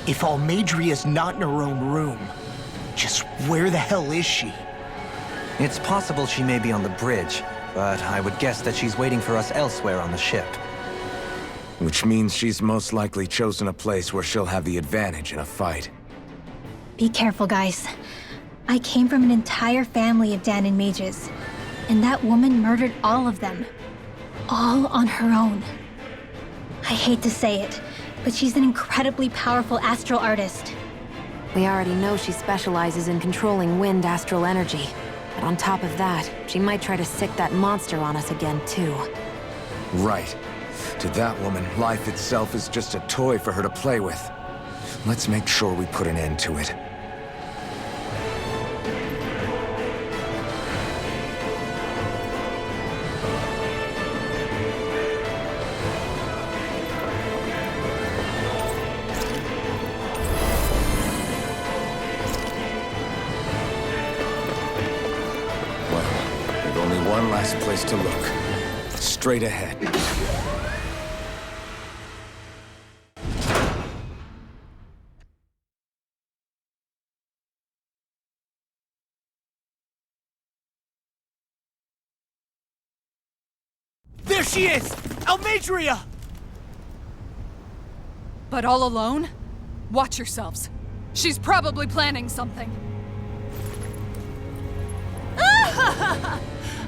If Almeidrea's not in her own room, just where the hell is she? It's possible she may be on the bridge, but I would guess that she's waiting for us elsewhere on the ship. Which means she's most likely chosen a place where she'll have the advantage in a fight. Be careful, guys. I came from an entire family of Danon mages, and that woman murdered all of them. All on her own. I hate to say it, but she's an incredibly powerful astral artist. We already know she specializes in controlling wind astral energy. But on top of that, she might try to sick that monster on us again, too. Right. To that woman, life itself is just a toy for her to play with. Let's make sure we put an end to it. One last place to look. Straight ahead. There she is! Almeidrea! But all alone? Watch yourselves. She's probably planning something.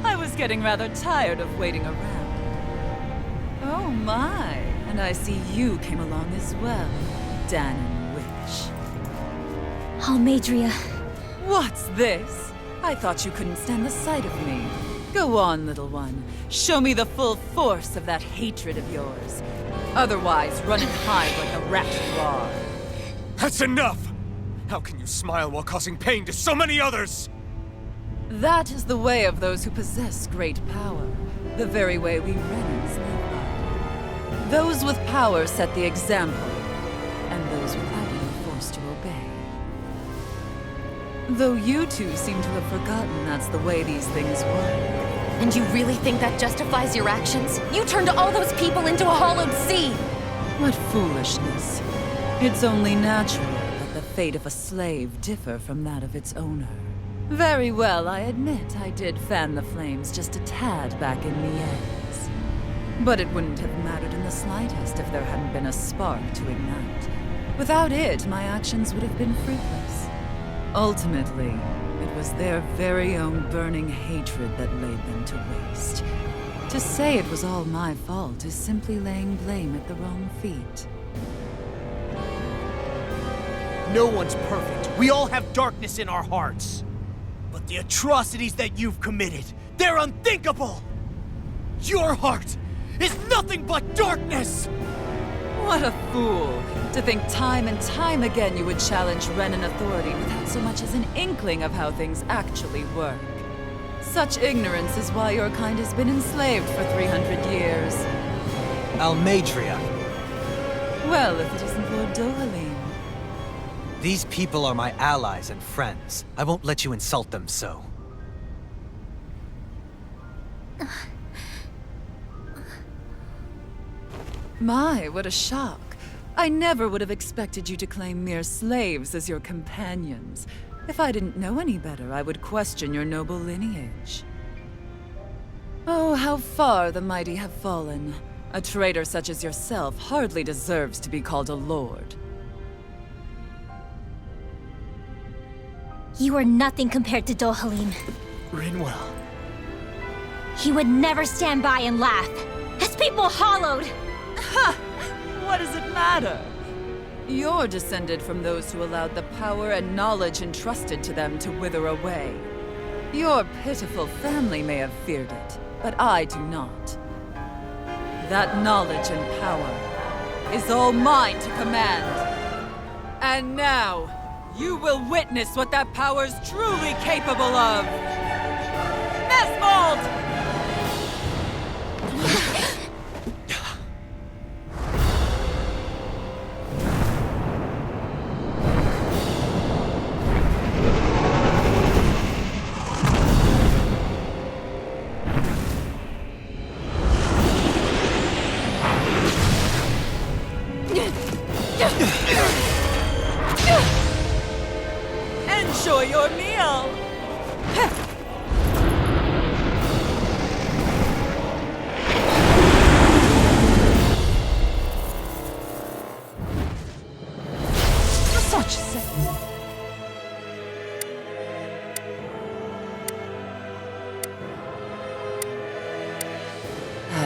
I was getting rather tired of waiting around. Oh my, and I see you came along as well, Danon Witch. Almeidrea. What's this? I thought you couldn't stand the sight of me. Go on, little one. Show me the full force of that hatred of yours. Otherwise, run and hide like a rat you are. That's enough! How can you smile while causing pain to so many others? That is the way of those who possess great power. The very way we Renans live by. Those with power set the example, and those without it are forced to obey. Though you two seem to have forgotten that's the way these things work. And you really think that justifies your actions? You turned all those people into a hollowed sea! What foolishness. It's only natural that the fate of a slave differ from that of its owner. Very well, I admit I did fan the flames just a tad back in the ends. But it wouldn't have mattered in the slightest if there hadn't been a spark to ignite. Without it, my actions would have been fruitless. Ultimately, it was their very own burning hatred that laid them to waste. To say it was all my fault is simply laying blame at the wrong feet. No one's perfect. We all have darkness in our hearts. But the atrocities that you've committed, they're unthinkable! Your heart is nothing but darkness! What a fool! To think time and time again you would challenge Renan authority without so much as an inkling of how things actually work. Such ignorance is why your kind has been enslaved for 300 years. Almeidrea. Well, if it isn't Lord Dohalim. These people are my allies and friends. I won't let you insult them so. My, what a shock. I never would have expected you to claim mere slaves as your companions. If I didn't know any better, I would question your noble lineage. Oh, how far the mighty have fallen. A traitor such as yourself hardly deserves to be called a lord. You are nothing compared to Dohalim. Rinwell. He would never stand by and laugh. His people hollowed! Ha! What does it matter? You're descended from those who allowed the power and knowledge entrusted to them to wither away. Your pitiful family may have feared it, but I do not. That knowledge and power is all mine to command. And now, you will witness what that power's truly capable of! Mesmald!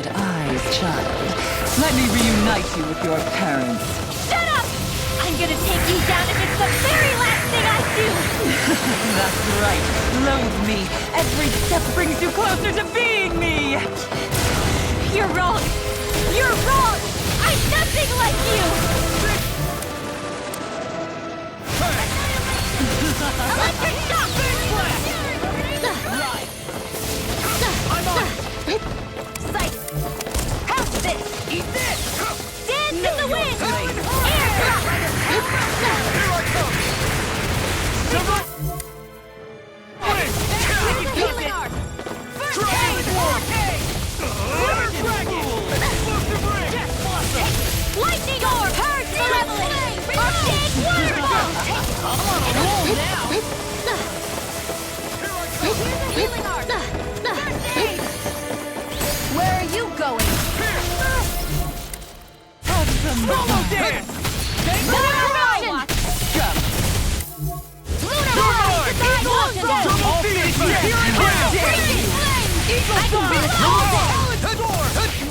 sad eyes, child. Let me reunite you with your parents. Shut up! I'm gonna take you down if it's the very last thing I do! That's right. Loathe me. Every step brings you closer to being me. You're wrong! You're wrong! I'm nothing like you! Electric shock! I'm on! Sight! How's this? Eat this! Dance in the wind! Air drop! Here I come! Healing arc! First aid! Lightning orb! Purge malevolence! Big waterfall! I'm on a roll now! Here's a healing arc! First aid! Where are you going? Have some Solo dance! Lunar motion! Lunar motion! Double Phoenix! Here I I can bring it all down!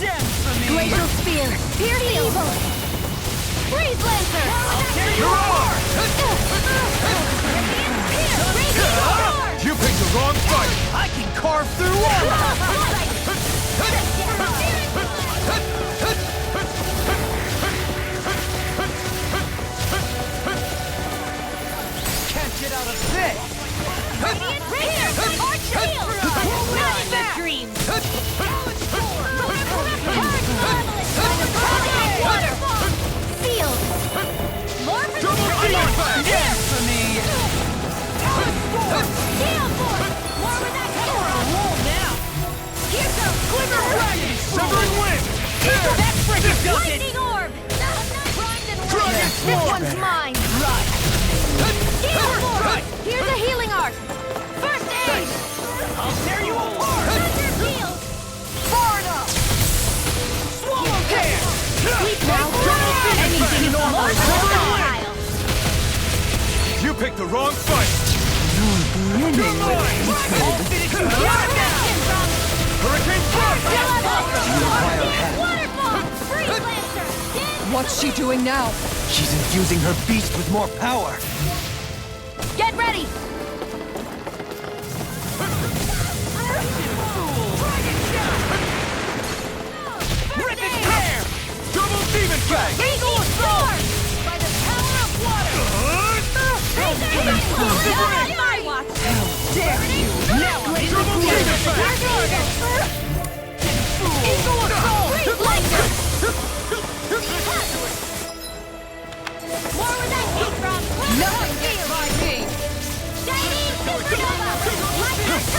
dance for me. Glacial spear! Pierce evil! Freeze lancer! You're on! You picked the wrong fight! I can carve through armor! Can't get out of this! Radiant Ranger! Arch shield! Not in your dreams! Purge malevolence! Waterfall! Sealed! More for the Dance for me. Steel force! More with that Roll now! Here comes Quiver Dragon! Severing wind! That freaking does it! Lightning orb! Primed and Dragon ready. This Sword! one's mine! Right! Steel force! Right! Here's a healing arc! First aid! I'll tear you apart! Thunder shield! Far enough! Swallow dance! Sleep now! Anything is More Severing pile! You picked the wrong fight! You're mine! I'll finish you now! Hurricane Thrust! Waterfall! Freeze lancer! What's she doing now? She's infusing her beast with more power. Get ready! Rip and tear! Double demon fang! Eagle sword! By the power of water! Explosive ring! My watch! Dare you? Now I'm double demon fang! Eagle assault! Freeze laser! More with that heat from Nothing gets by me. Shining supernova!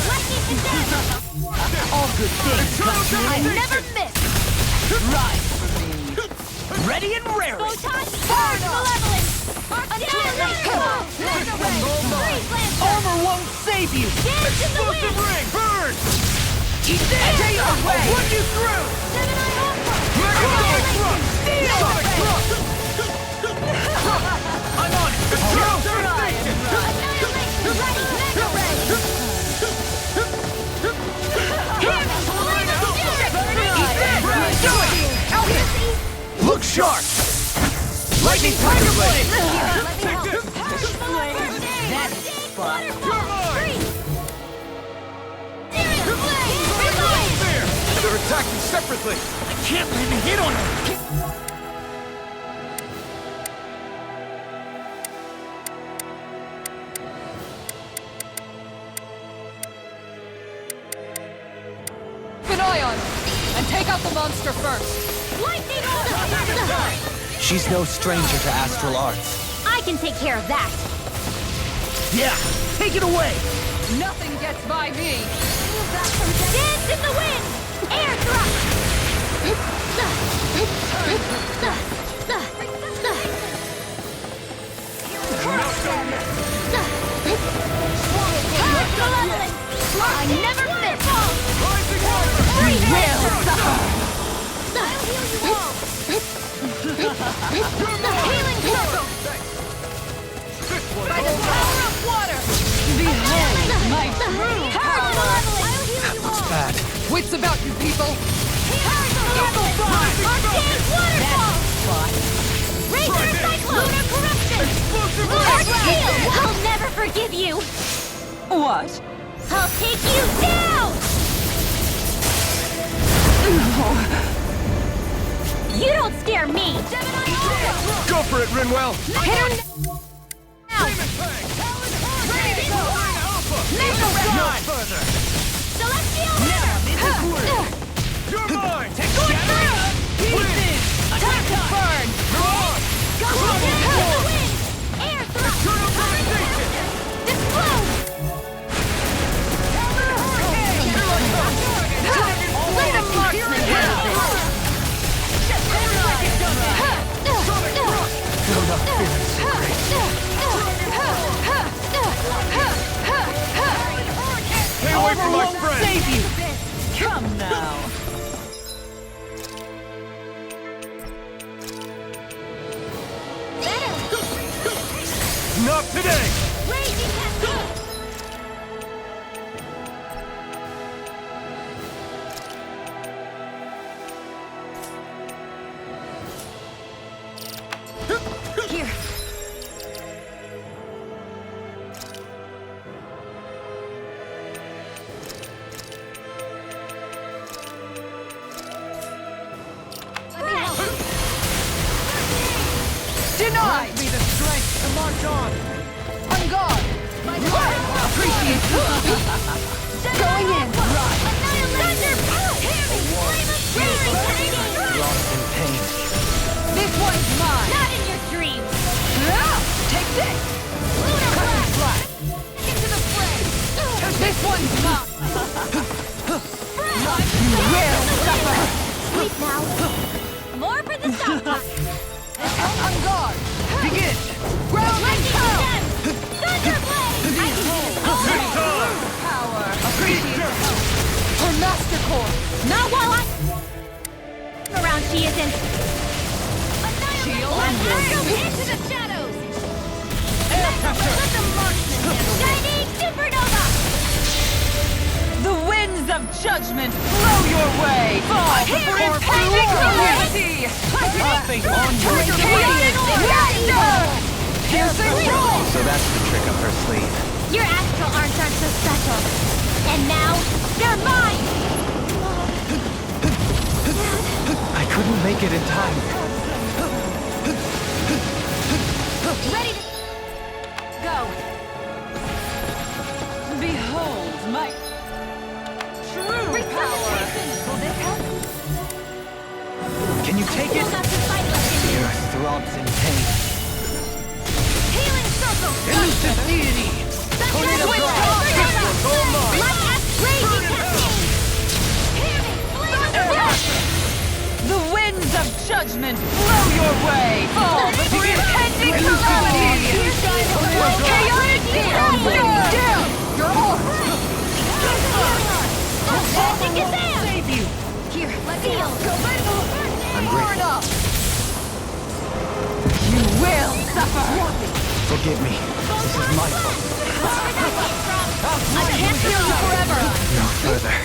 Lightning to death! All good things come to I an end. never miss! Rise for me. Ready and raring. Photon Purge Malevolence! Annihilation! Laser ray! Freeze lancer! Armor won't save you. Dance in the Explosive wind! ring! Burn! Eat this. Take I'll away. run you through! Gemini Ultra! Megasonic thrust! Steel! Sonic thrust! I'm on it! Eternal devastation! Annihilation ready! Mega ray! Hear me! Flame of fury! Do it! Look sharp! Lightning Tiger Blade! Take this! That spot! They're attacking separately! I can't land a hit on them! Keep an eye on her and take out the monster first. Lightning She's no stranger to astral arts. I can take care of that! Yeah! Take it away! Nothing gets by me. Dance in the wind! Air thrust! I never miss! Rising water! You will suffer! I'll heal you all! Healing circle! By the power of water! Behold my true Purge power! malevolence! I'll heal you all! Bad. Wits about you people! Purge Arcane waterfall! Razor cyclone! Lunar corruption! Lunar gale! I'll never forgive you! What? I'll take you down! You don't scare me! Go for it, Rinwell! Hit her now! Not further! Celestial River! You're mine! Take Going through! Pieces! Time to burn! Go the wind! Air thrust! Explode! Let the marksman have it! Stay away from my friend! Save you! Come now! Not today! Raging cascade! Here. Denied! Me the strength to march on! On guard! Appreciate Going in! Thunder! Hear me! Flame of fury! Lost in pain. This one's mine! Not in your dreams! Take this! Lunar blast! Into the fray! This one's mine! You will suffer! Sleep now. More for the stockpile. On guard! Begin! Ground and Lightning power! stem! Thunder blade! Power! Appreciate help! Her master core! Not while around she isn't. Shield and Into the shadows. Let the marksman handle. Shining supernova. The winds of judgment blow your way! Fall for impending calamity! Nothing on your Piercing roll! So that's the trick up her sleeve. Your astral arms aren't so special. And now, they're mine! I couldn't make it in time. Ready to go. Behold my true power! Will this help? Can you take Will it? not to fight like you. Your throbs in pain. Healing circle! Elusive deity! Thunder with supernova! Like a raging cascade! Hear me! Flame of fury! The winds of judgment blow your way! Fall for impending calamity! Chaotic down! You're all! Save you! Here, let's heal! I'm grateful. You will suffer! Forgive me. This is my fault. I can't heal you forever! No further.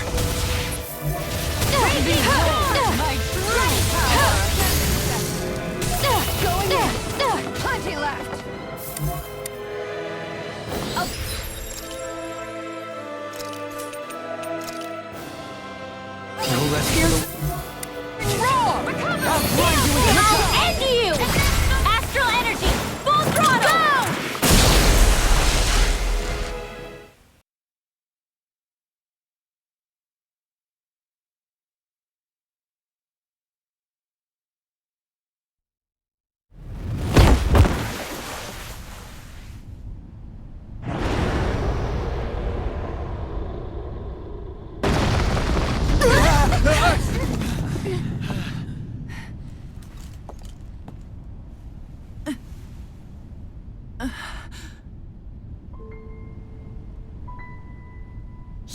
Behold my true power! Going in! Plenty left! No less here. Roar! I'll end you! Astral energy! Full throttle! Go!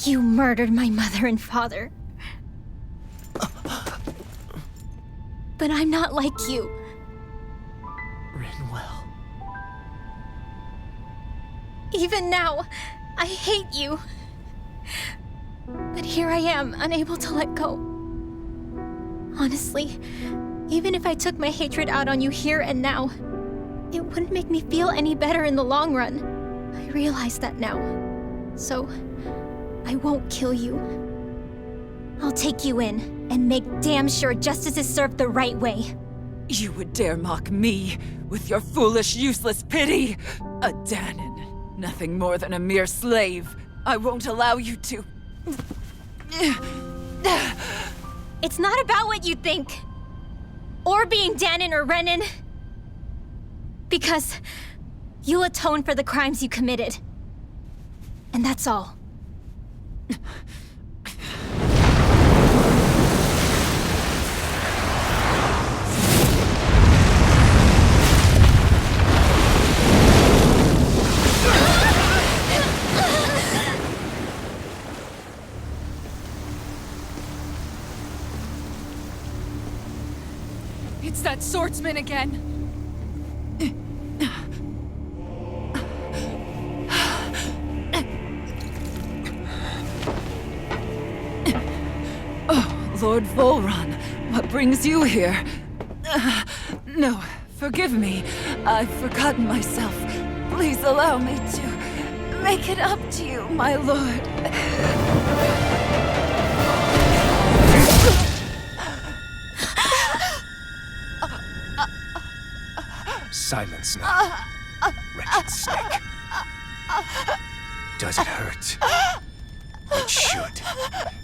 You murdered my mother and father. But I'm not like you. Rinwell. Even now, I hate you. But here I am, unable to let go. Honestly, even if I took my hatred out on you here and now, it wouldn't make me feel any better in the long run. I realize that now. So, I won't kill you. I'll take you in and make damn sure justice is served the right way. You would dare mock me with your foolish, useless pity? A Dahnan, nothing more than a mere slave. I won't allow you to... It's not about what you think. Or being Dahnan or Renan. Because you'll atone for the crimes you committed. And that's all. It's that swordsman again. Oh, Lord Volron, what brings you here? No, forgive me. I've forgotten myself. Please allow me to make it up to you, my lord. Silence now, wretched snake. Does it hurt? It should.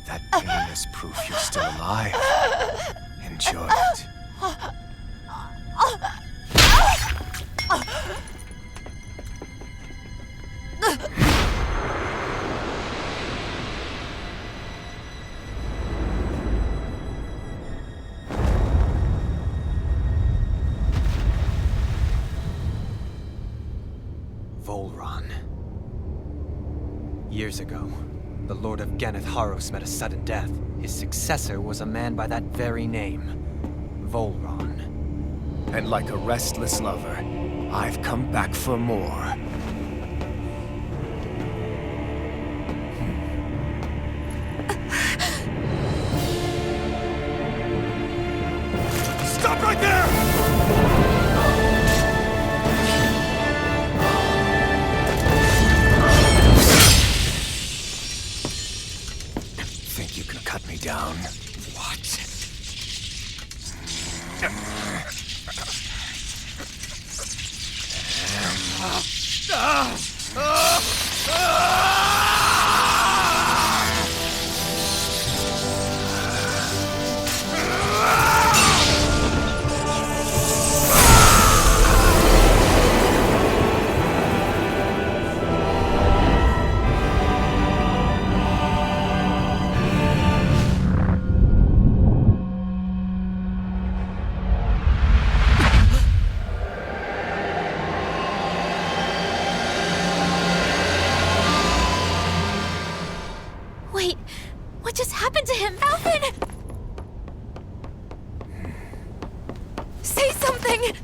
That pain is proof you're still alive. Enjoy it. Volron. Years ago, the Lord of Ganath Haros met a sudden death. His successor was a man by that very name, Volron. And like a restless lover, I've come back for more. Stop right there! Think you can cut me down? What? Wait, what just happened to him? Alphen! Say something!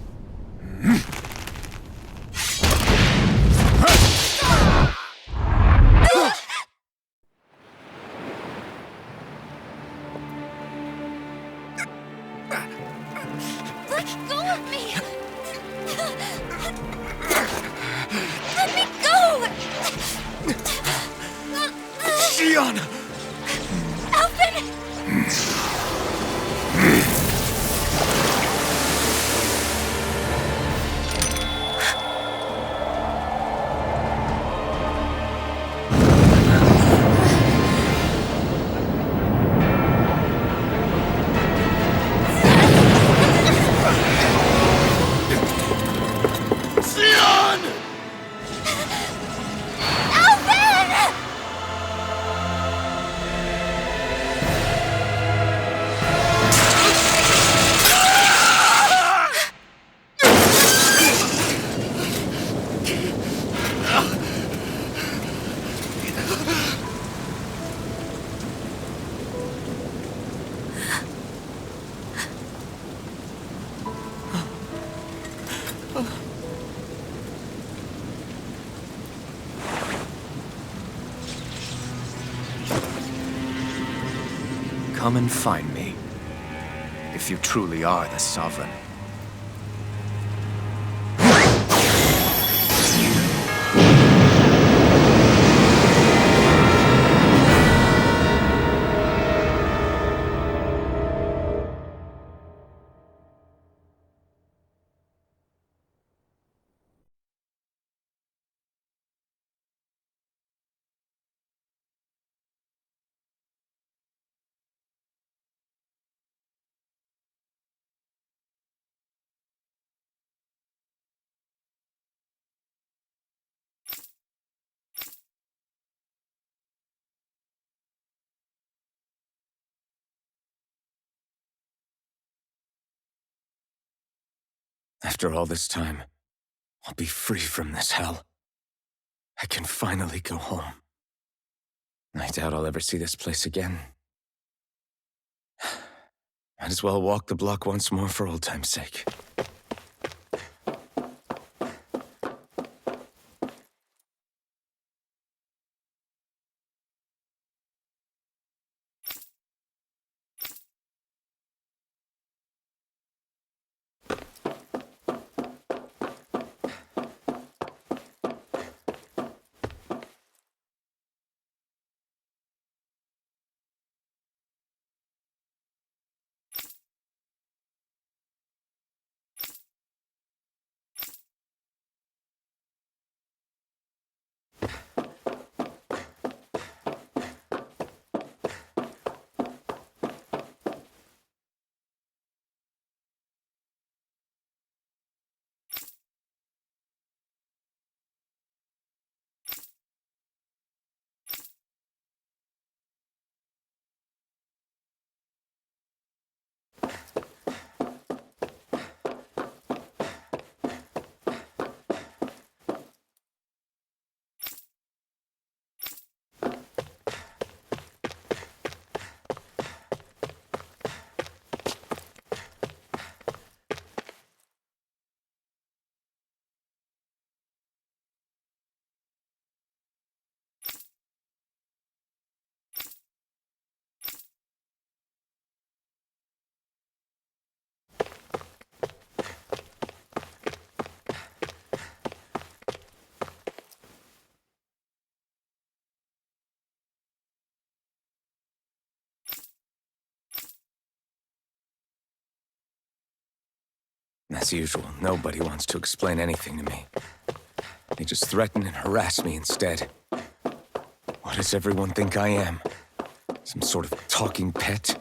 Let go of me! Let me go! Shionne! Alphen! Shionne! Alphen! Come and find me. If you truly are the Sovereign. After all this time, I'll be free from this hell. I can finally go home. I doubt I'll ever see this place again. Might as well walk the block once more for old time's sake. As usual, nobody wants to explain anything to me. They just threaten and harass me instead. What does everyone think I am? Some sort of talking pet?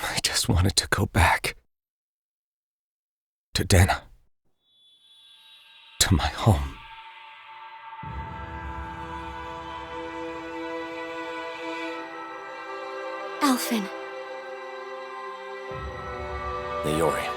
I just wanted to go back. To Dana. To my home. Alphen. Leori.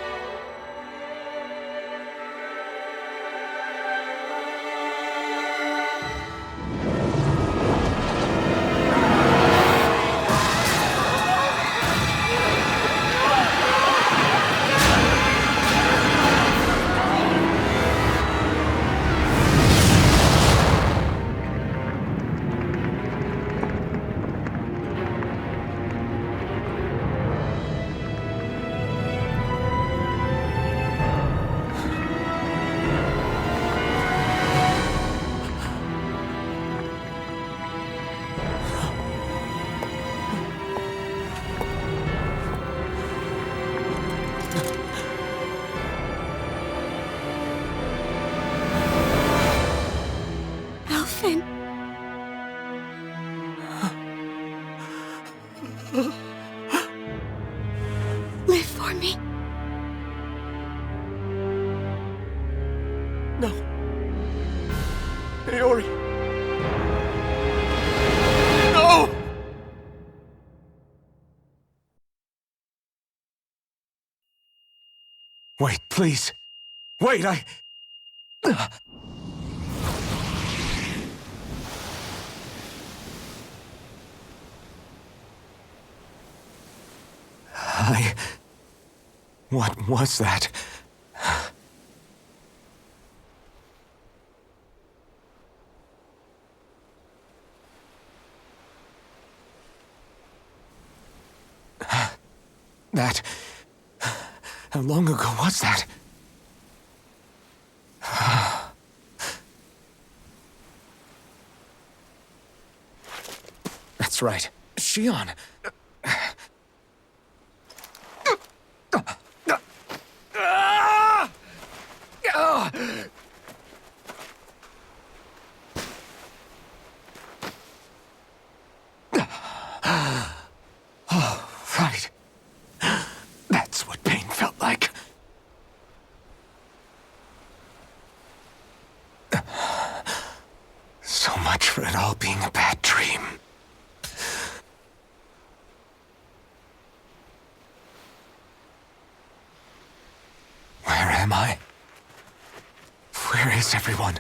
Live for me. No. Leori. Wait, please. Wait, I... What was that? That... How long ago was that? That's right. Shionne. Oh, right. That's what pain felt like. So much for it all being a bad dream. Where am I? Where is everyone?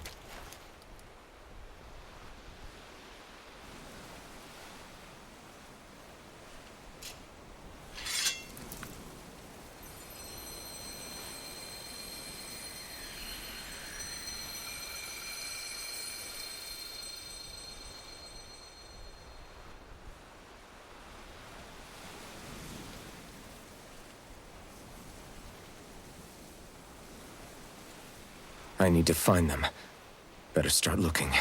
I need to find them. Better start looking.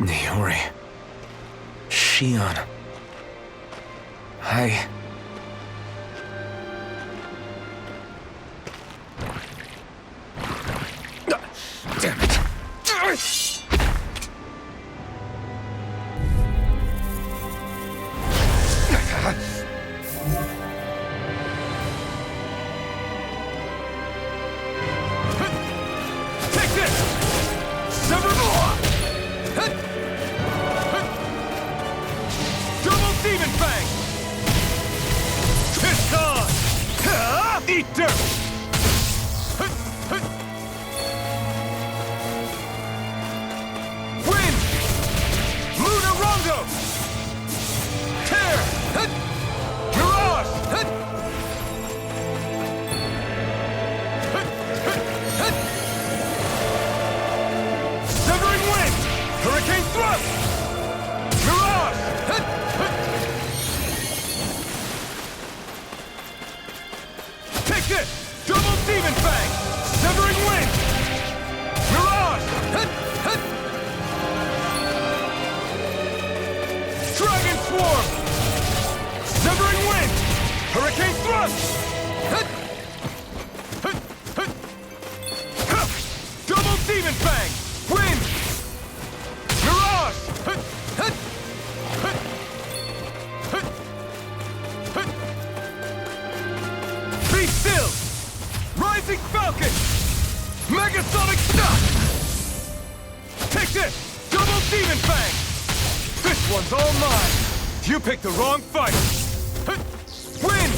𝚃𝚘𝚒𝚕𝚎. Shionne. Damn it. Take this! Sever Double Demon Fang! 𝚃𝚅𝚕𝚎! Eat dirt! Wind! Lunar Rondo! Tear! Mirage! Severing Wind! Hurricane Thrust! Mirage! Take this! Double Demon Fang! Severing Wind! Mirage! Dragon Swarm! Severing Wind! Hurricane Thrust! Double Demon Fang! Wind! Mirage! Be still! Rising Falcon! Megasonic Shock! Take this! Double Demon Fang! This one's all mine! You picked the wrong fight! Wind!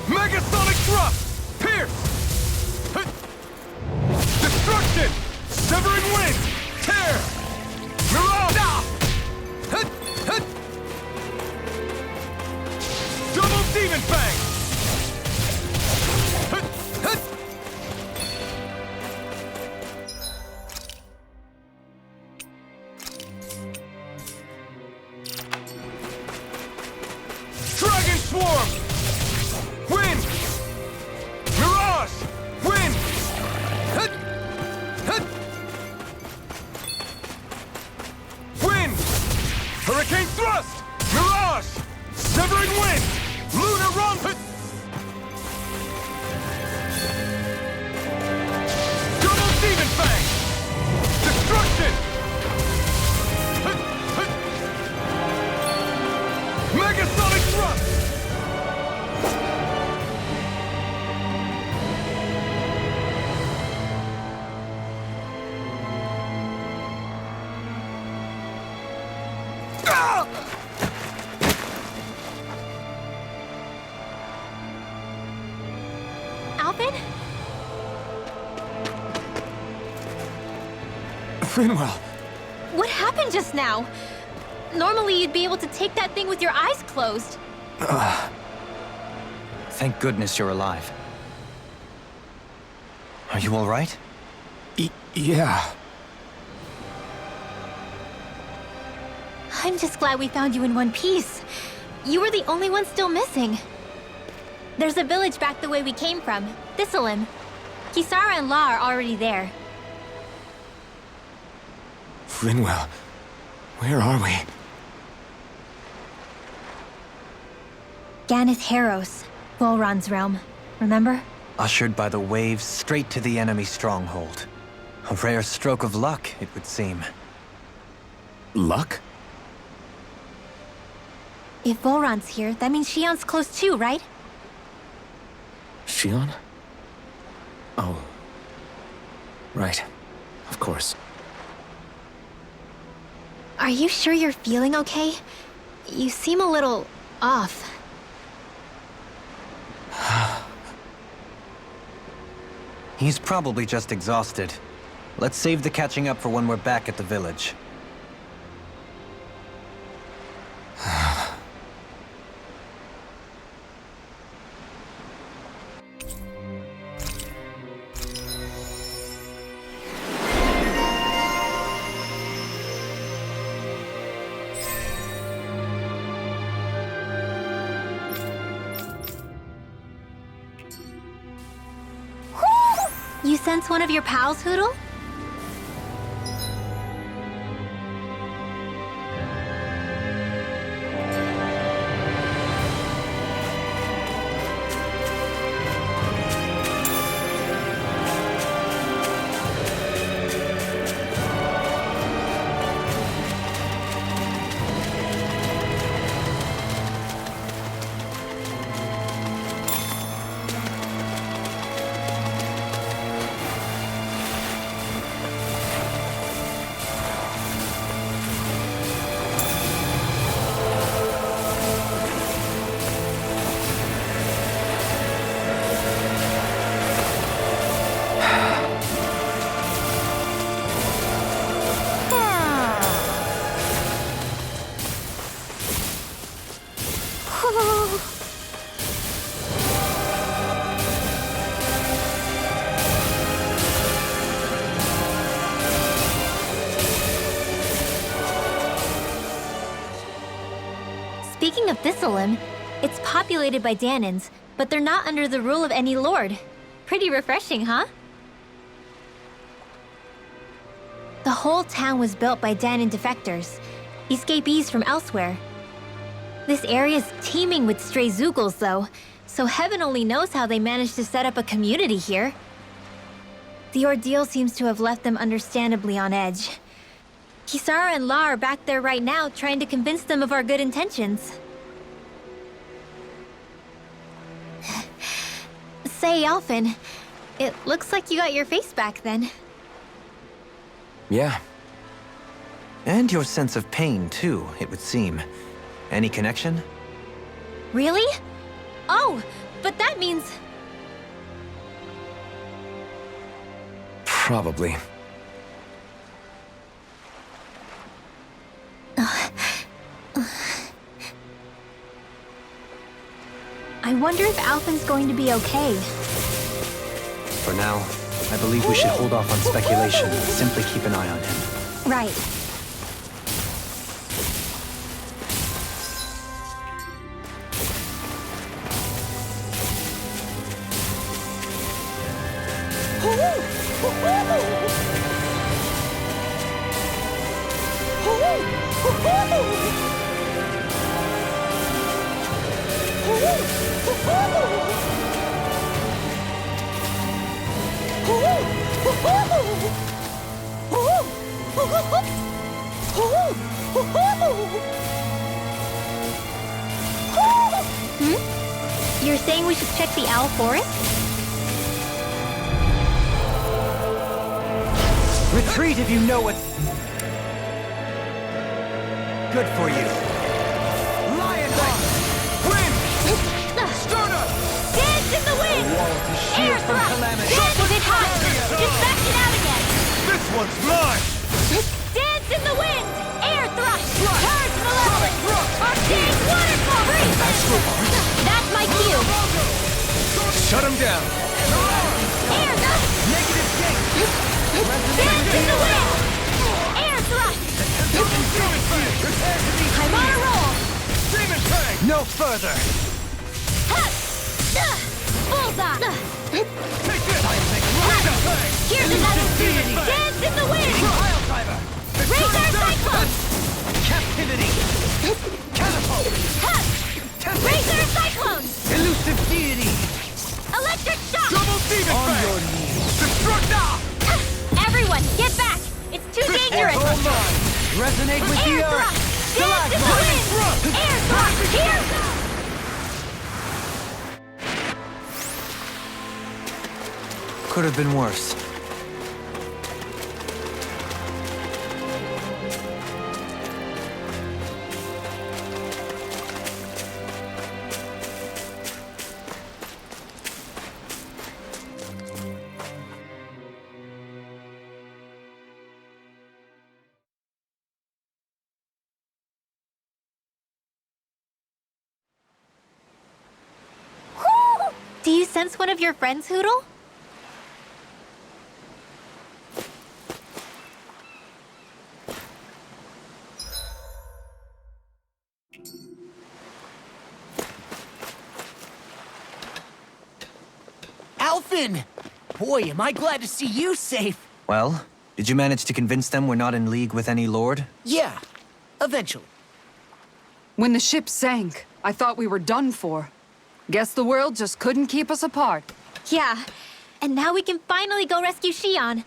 Megasonic Thrust! Pierce! Destruction! Severing Wind! Tear! Mirage! Double Demon Fang! Dragon Swarm! Alphen? Rinwell! What happened just now? Normally you'd be able to take that thing with your eyes closed. Thank goodness you're alive. Are you all right? Yeah. I'm just glad we found you in one piece. You were the only one still missing. There's a village back the way we came from, Thistlym. Kisara and La are already there. Rinwell, where are we? Ganath Haros, Volron's realm. Remember? Ushered by the waves straight to the enemy stronghold. A rare stroke of luck, it would seem. Luck? If Volron's here, that means Shionne's close too, right? Shionne? Oh. Right. Of course. Are you sure you're feeling okay? You seem a little off. He's probably just exhausted. Let's save the catching up for when we're back at the village. You sense one of your pals, 𝚁𝚅𝚅? Speaking of Thistlym, it's populated by Dahnans, but they're not under the rule of any lord. Pretty refreshing, huh? The whole town was built by Dahnan defectors, escapees from elsewhere. This area's teeming with stray Zeugles, though, so heaven only knows how they managed to set up a community here. The ordeal seems to have left them understandably on edge. Kisara and La are back there right now, trying to convince them of our good intentions. Say, Alphen, it looks like you got your face back then. Yeah. And your sense of pain, too, it would seem. Any connection? Really? Oh, but that means... Probably. I wonder if Alphen's going to be okay. For now, I believe we should hold off on speculation and simply keep an eye on him. Right. You're saying we should check the owl forest? Retreat if you know what's good for you. Lion Heart! Wind! Sternum! Dance in the wind! Wall to Air thrust! Dance a bit high! Just back it out again! This one's mine! Dance in the wind! Air thrust! Charge malevolent! Arcane waterfall! Breathe! That's my cue! Shut him down! Air thrust! Negative gate! Dance in the wind! Air thrust! I'm on a roll! Demon Fang! No further! Bullseye! Take this! Here's another! Dance in the wind! Razor Cyclone! Captivity! Catapult! Razor Cyclone! Elusive deity! Electric shock! Double Demon On Fang! your knees! Destructa! Everyone, get back! It's too dangerous! All mine! Resonate with the Air earth! thrust! Dance in the wind! Air thrust! Here! Could have been worse. Do you sense one of your friends, 𝚁𝚅? Alphen! Boy, am I glad to see you safe. Well, did you manage to convince them we're not in league with any lord? Yeah, eventually. When the ship sank, I thought we were done for. Guess the world just couldn't keep us apart. Yeah, and now we can finally go rescue Shionne.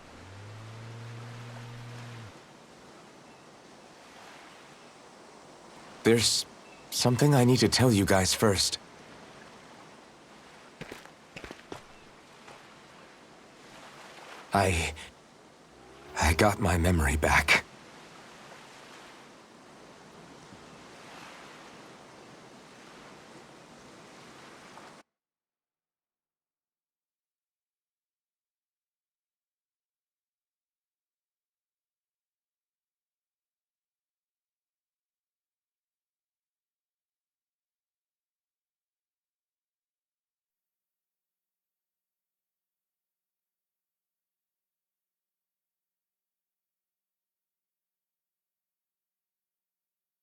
There's something I need to tell you guys first. I got my memory back.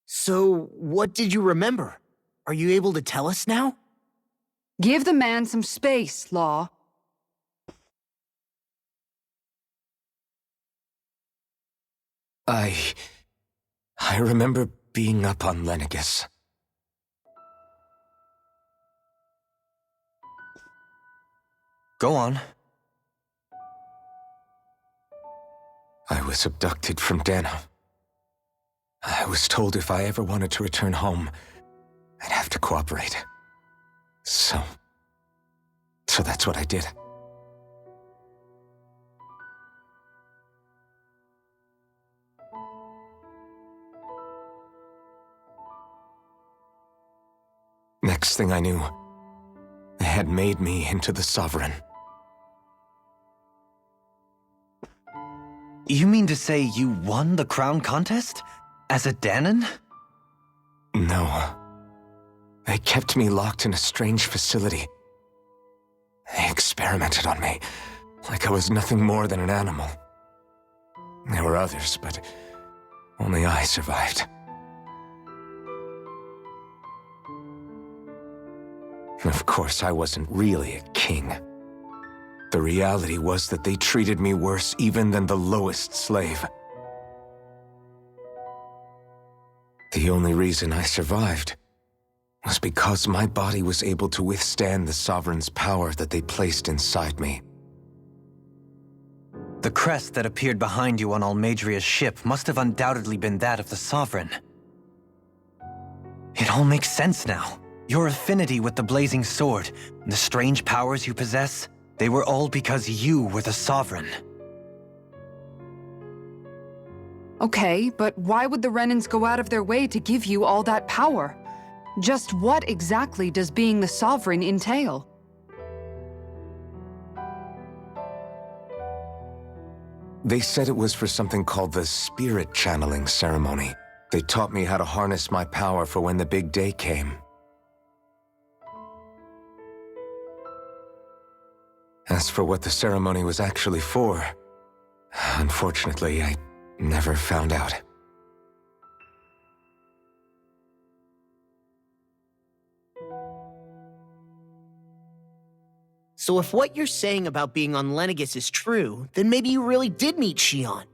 So, what did you remember? Are you able to tell us now? Give the man some space, Law. I remember being up on Lenegis. Go on. I was abducted from Dana. I was told if I ever wanted to return home, I'd have to cooperate. So that's what I did. Next thing I knew, they had made me into the Sovereign. You mean to say you won the crown contest? As a Dahnan? No. They kept me locked in a strange facility. They experimented on me, like I was nothing more than an animal. There were others, but only I survived. Of course, I wasn't really a king. The reality was that they treated me worse even than the lowest slave. The only reason I survived was because my body was able to withstand the Sovereign's power that they placed inside me. The crest that appeared behind you on Almeidrea's ship must have undoubtedly been that of the Sovereign. It all makes sense now. Your affinity with the blazing sword, and the strange powers you possess, they were all because you were the Sovereign. Okay, but why would the Renans go out of their way to give you all that power? Just what exactly does being the Sovereign entail? They said it was for something called the spirit channeling ceremony. They taught me how to harness my power for when the big day came. As for what the ceremony was actually for, unfortunately, I never found out. So if what you're saying about being on Lenegis is true, then maybe you really did meet Shionne.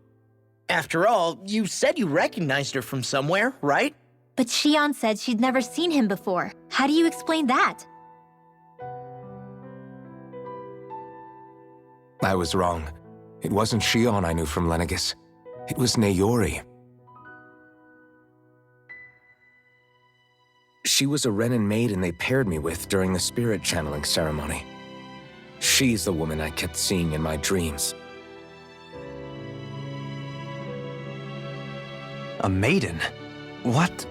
After all, you said you recognized her from somewhere, right? But Shionne said she'd never seen him before. How do you explain that? I was wrong. It wasn't Shionne I knew from Lenegis. It was Naori. She was a Renin maiden they paired me with during the spirit channeling ceremony. She's the woman I kept seeing in my dreams. A maiden? What?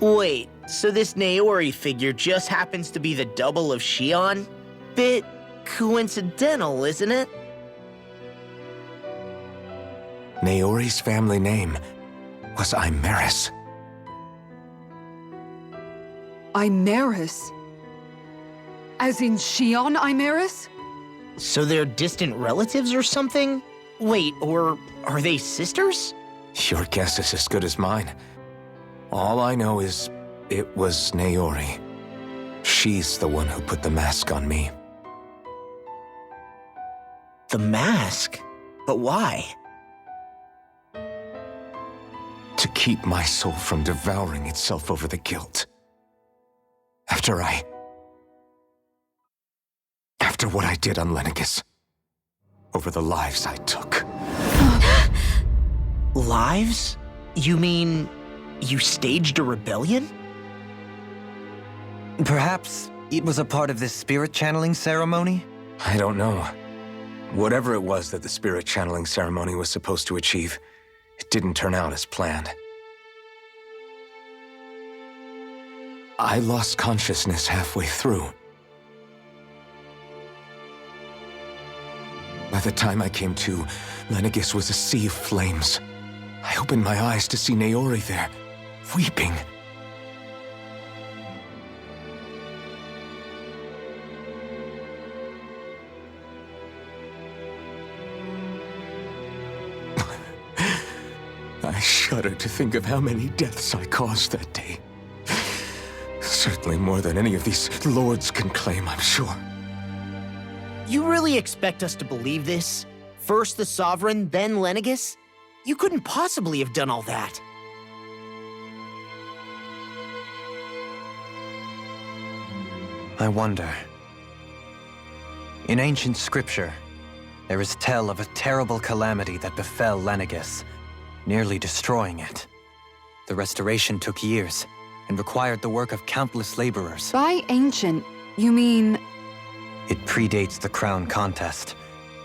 Wait, so this Naori figure just happens to be the double of Shionne? Bit coincidental, isn't it? Naori's family name was Imeris. Imeris? As in Shionne Imeris? So they're distant relatives or something? Wait, or are they sisters? Your guess is as good as mine. All I know is it was Naori. She's the one who put the mask on me. The mask? But why? To keep my soul from devouring itself over the guilt. After what I did on Lenegis. Over the lives I took. Lives? You mean you staged a rebellion? Perhaps it was a part of this spirit channeling ceremony? I don't know. Whatever it was that the spirit channeling ceremony was supposed to achieve, it didn't turn out as planned. I lost consciousness halfway through. By the time I came to, Lenegis was a sea of flames. I opened my eyes to see Naori there, weeping. I shudder to think of how many deaths I caused that day. Certainly more than any of these lords can claim, I'm sure. You really expect us to believe this? First the Sovereign, then Lenegis? You couldn't possibly have done all that. I wonder. In ancient scripture, there is tell of a terrible calamity that befell Lenegis, nearly destroying it. The restoration took years, and required the work of countless laborers. By ancient, you mean... It predates the crown contest,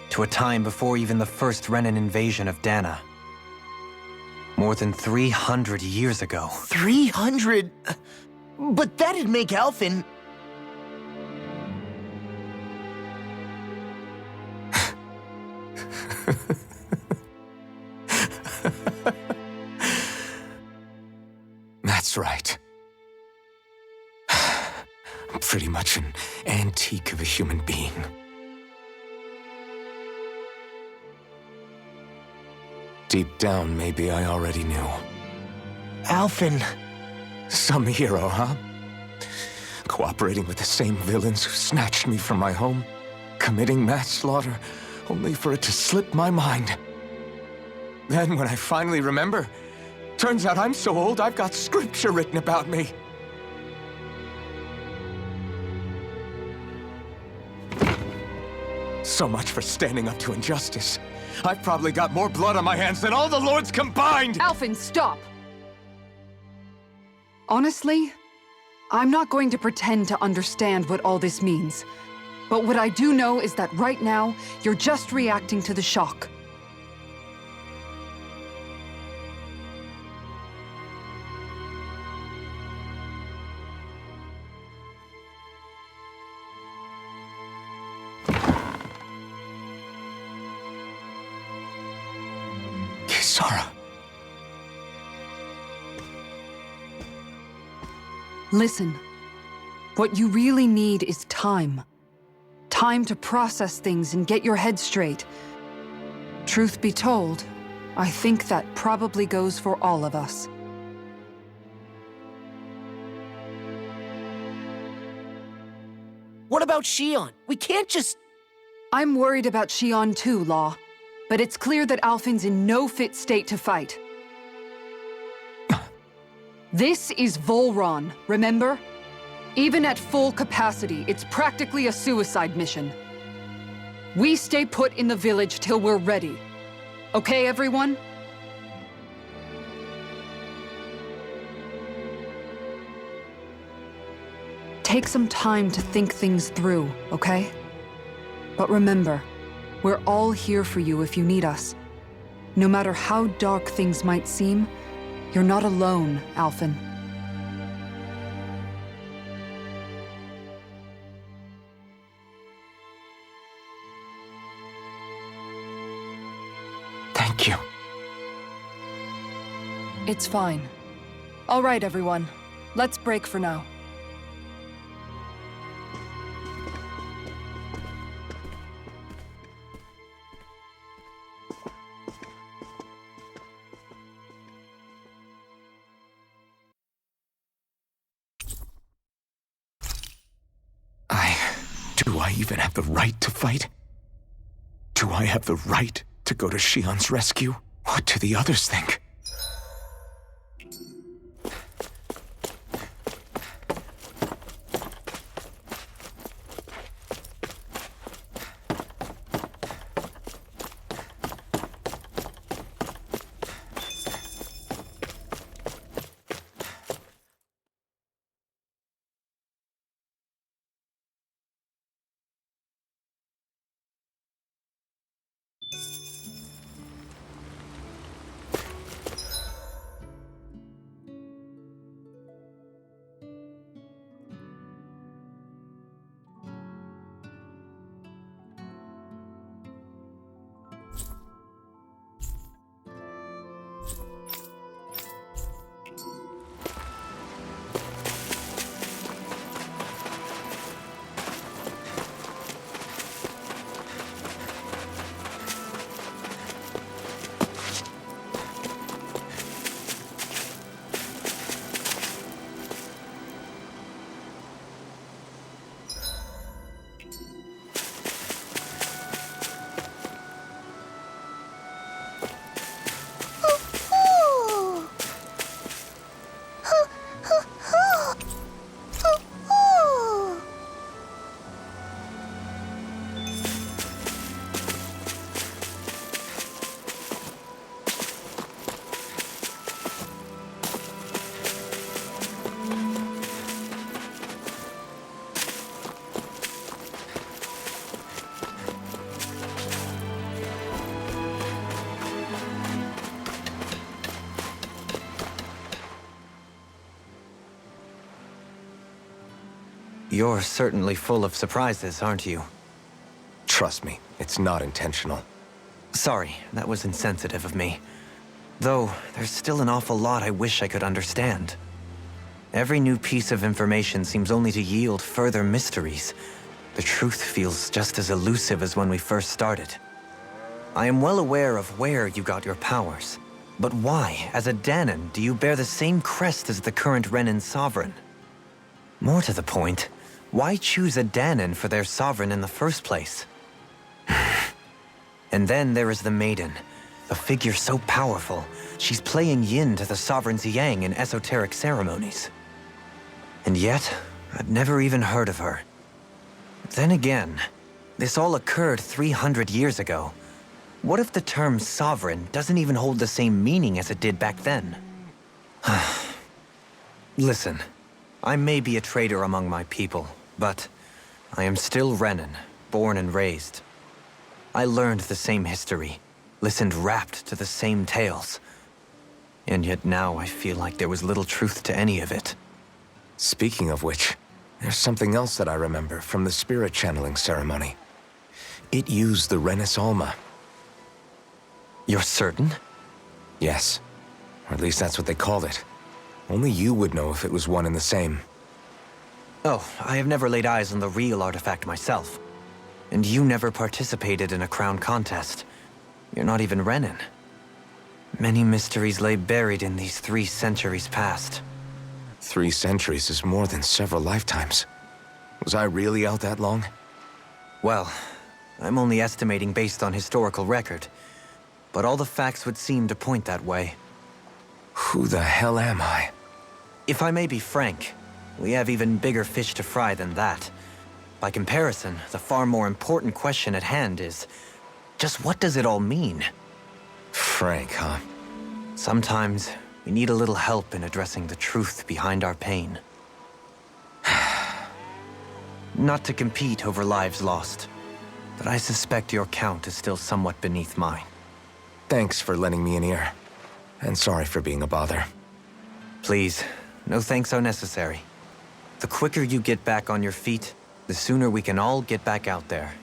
to a time before even the first Renin invasion of Dana. More than 300 years ago. 300? But that'd make Alphen... That's right. I'm pretty much an antique of a human being. Deep down, maybe I already knew. Alphen... Some hero, huh? Cooperating with the same villains who snatched me from my home, committing mass slaughter, only for it to slip my mind. Then, when I finally remember, turns out I'm so old I've got scripture written about me. So much for standing up to injustice. I've probably got more blood on my hands than all the lords combined! Alphen, stop! Honestly, I'm not going to pretend to understand what all this means. But what I do know is that right now, you're just reacting to the shock. Kisara. Listen. What you really need is time. Time to process things and get your head straight. Truth be told, I think that probably goes for all of us. What about Shionne? We can't just... I'm worried about Shionne too, Law. But it's clear that Alphen's in no fit state to fight. This is Volron, remember? Even at full capacity, it's practically a suicide mission. We stay put in the village till we're ready. Okay, everyone? Take some time to think things through, okay? But remember, we're all here for you if you need us. No matter how dark things might seem, you're not alone, Alphen. Thank you. It's fine. All right, everyone. Let's break for now. Do I even have the right to fight? Do I have the right to go to Shionne's rescue? What do the others think? You're certainly full of surprises, aren't you? Trust me, it's not intentional. Sorry, that was insensitive of me. Though, there's still an awful lot I wish I could understand. Every new piece of information seems only to yield further mysteries. The truth feels just as elusive as when we first started. I am well aware of where you got your powers. But why, as a Dahnan, do you bear the same crest as the current Renan sovereign? More to the point, why choose a Dahnan for their sovereign in the first place? And then there is the Maiden, a figure so powerful, she's playing yin to the sovereign's yang in esoteric ceremonies. And yet, I've never even heard of her. Then again, this all occurred 300 years ago. What if the term sovereign doesn't even hold the same meaning as it did back then? Listen, I may be a traitor among my people, but I am still Renan, born and raised. I learned the same history, listened rapt to the same tales. And yet now I feel like there was little truth to any of it. Speaking of which, there's something else that I remember from the spirit channeling ceremony. It used the Renis Alma. You're certain? Yes. Or at least that's what they called it. Only you would know if it was one and the same. Oh, I have never laid eyes on the real artifact myself. And you never participated in a crown contest. You're not even Renin. Many mysteries lay buried in these 3 centuries past. 3 centuries is more than several lifetimes. Was I really out that long? Well, I'm only estimating based on historical record. But all the facts would seem to point that way. Who the hell am I? If I may be frank, we have even bigger fish to fry than that. By comparison, the far more important question at hand is, just what does it all mean? Frank, huh? Sometimes, we need a little help in addressing the truth behind our pain. Not to compete over lives lost, but I suspect your count is still somewhat beneath mine. Thanks for lending me an ear. And sorry for being a bother. Please, no thanks are necessary. The quicker you get back on your feet, the sooner we can all get back out there.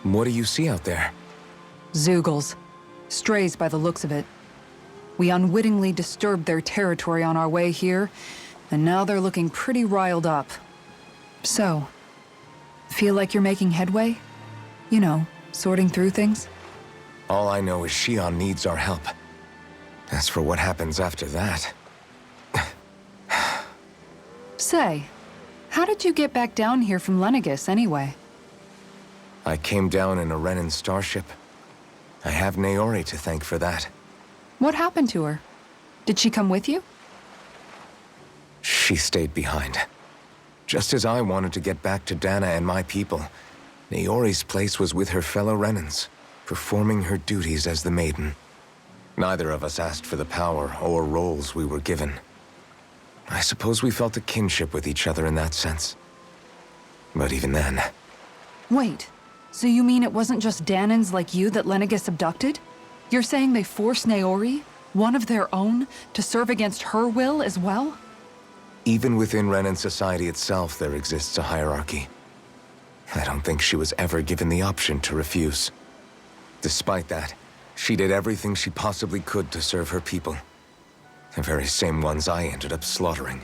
What do you see out there? Zeugles. Strays by the looks of it. We unwittingly disturbed their territory on our way here, and now they're looking pretty riled up. So, feel like you're making headway? You know, sorting through things? All I know is Shionne needs our help. As for what happens after that... Say, how did you get back down here from Lenegis, anyway? I came down in a Renin starship. I have Naori to thank for that. What happened to her? Did she come with you? She stayed behind. Just as I wanted to get back to Dana and my people, Naori's place was with her fellow Renins, performing her duties as the Maiden. Neither of us asked for the power or roles we were given. I suppose we felt a kinship with each other in that sense. But even then... Wait, so you mean it wasn't just Danans like you that Lenegis abducted? You're saying they forced Naori, one of their own, to serve against her will as well? Even within Renin society itself, there exists a hierarchy. I don't think she was ever given the option to refuse. Despite that, she did everything she possibly could to serve her people. The very same ones I ended up slaughtering.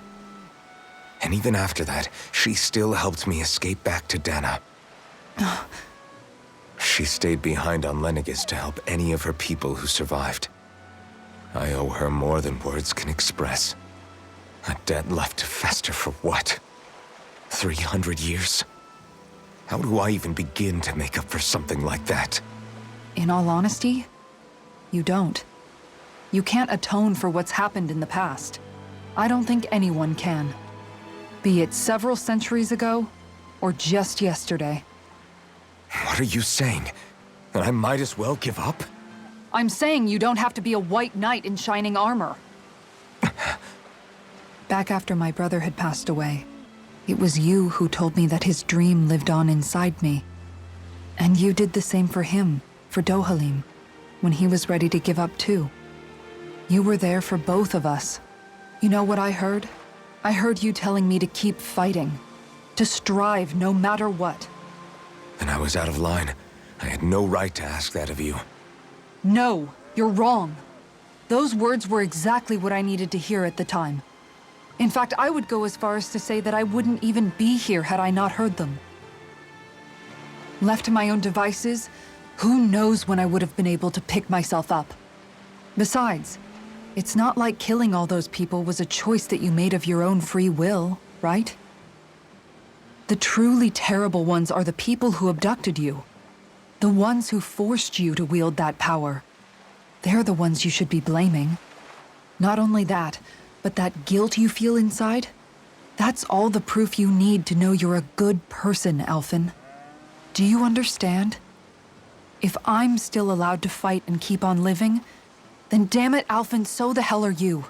And even after that, she still helped me escape back to Dana. She stayed behind on Lenegis to help any of her people who survived. I owe her more than words can express. A debt left to fester for what? 300 years? How do I even begin to make up for something like that? In all honesty, you don't. You can't atone for what's happened in the past. I don't think anyone can. Be it several centuries ago, or just yesterday. What are you saying? That I might as well give up? I'm saying you don't have to be a white knight in shining armor. Back after my brother had passed away, it was you who told me that his dream lived on inside me. And you did the same for him, for Dohalim, when he was ready to give up too. You were there for both of us. You know what I heard? I heard you telling me to keep fighting, to strive no matter what. And I was out of line. I had no right to ask that of you. No, you're wrong. Those words were exactly what I needed to hear at the time. In fact, I would go as far as to say that I wouldn't even be here had I not heard them. Left to my own devices, who knows when I would have been able to pick myself up. Besides, it's not like killing all those people was a choice that you made of your own free will, right? The truly terrible ones are the people who abducted you. The ones who forced you to wield that power. They're the ones you should be blaming. Not only that, but that guilt you feel inside, that's all the proof you need to know you're a good person, Alphen. Do you understand? If I'm still allowed to fight and keep on living, then damn it, Alphen, so the hell are you.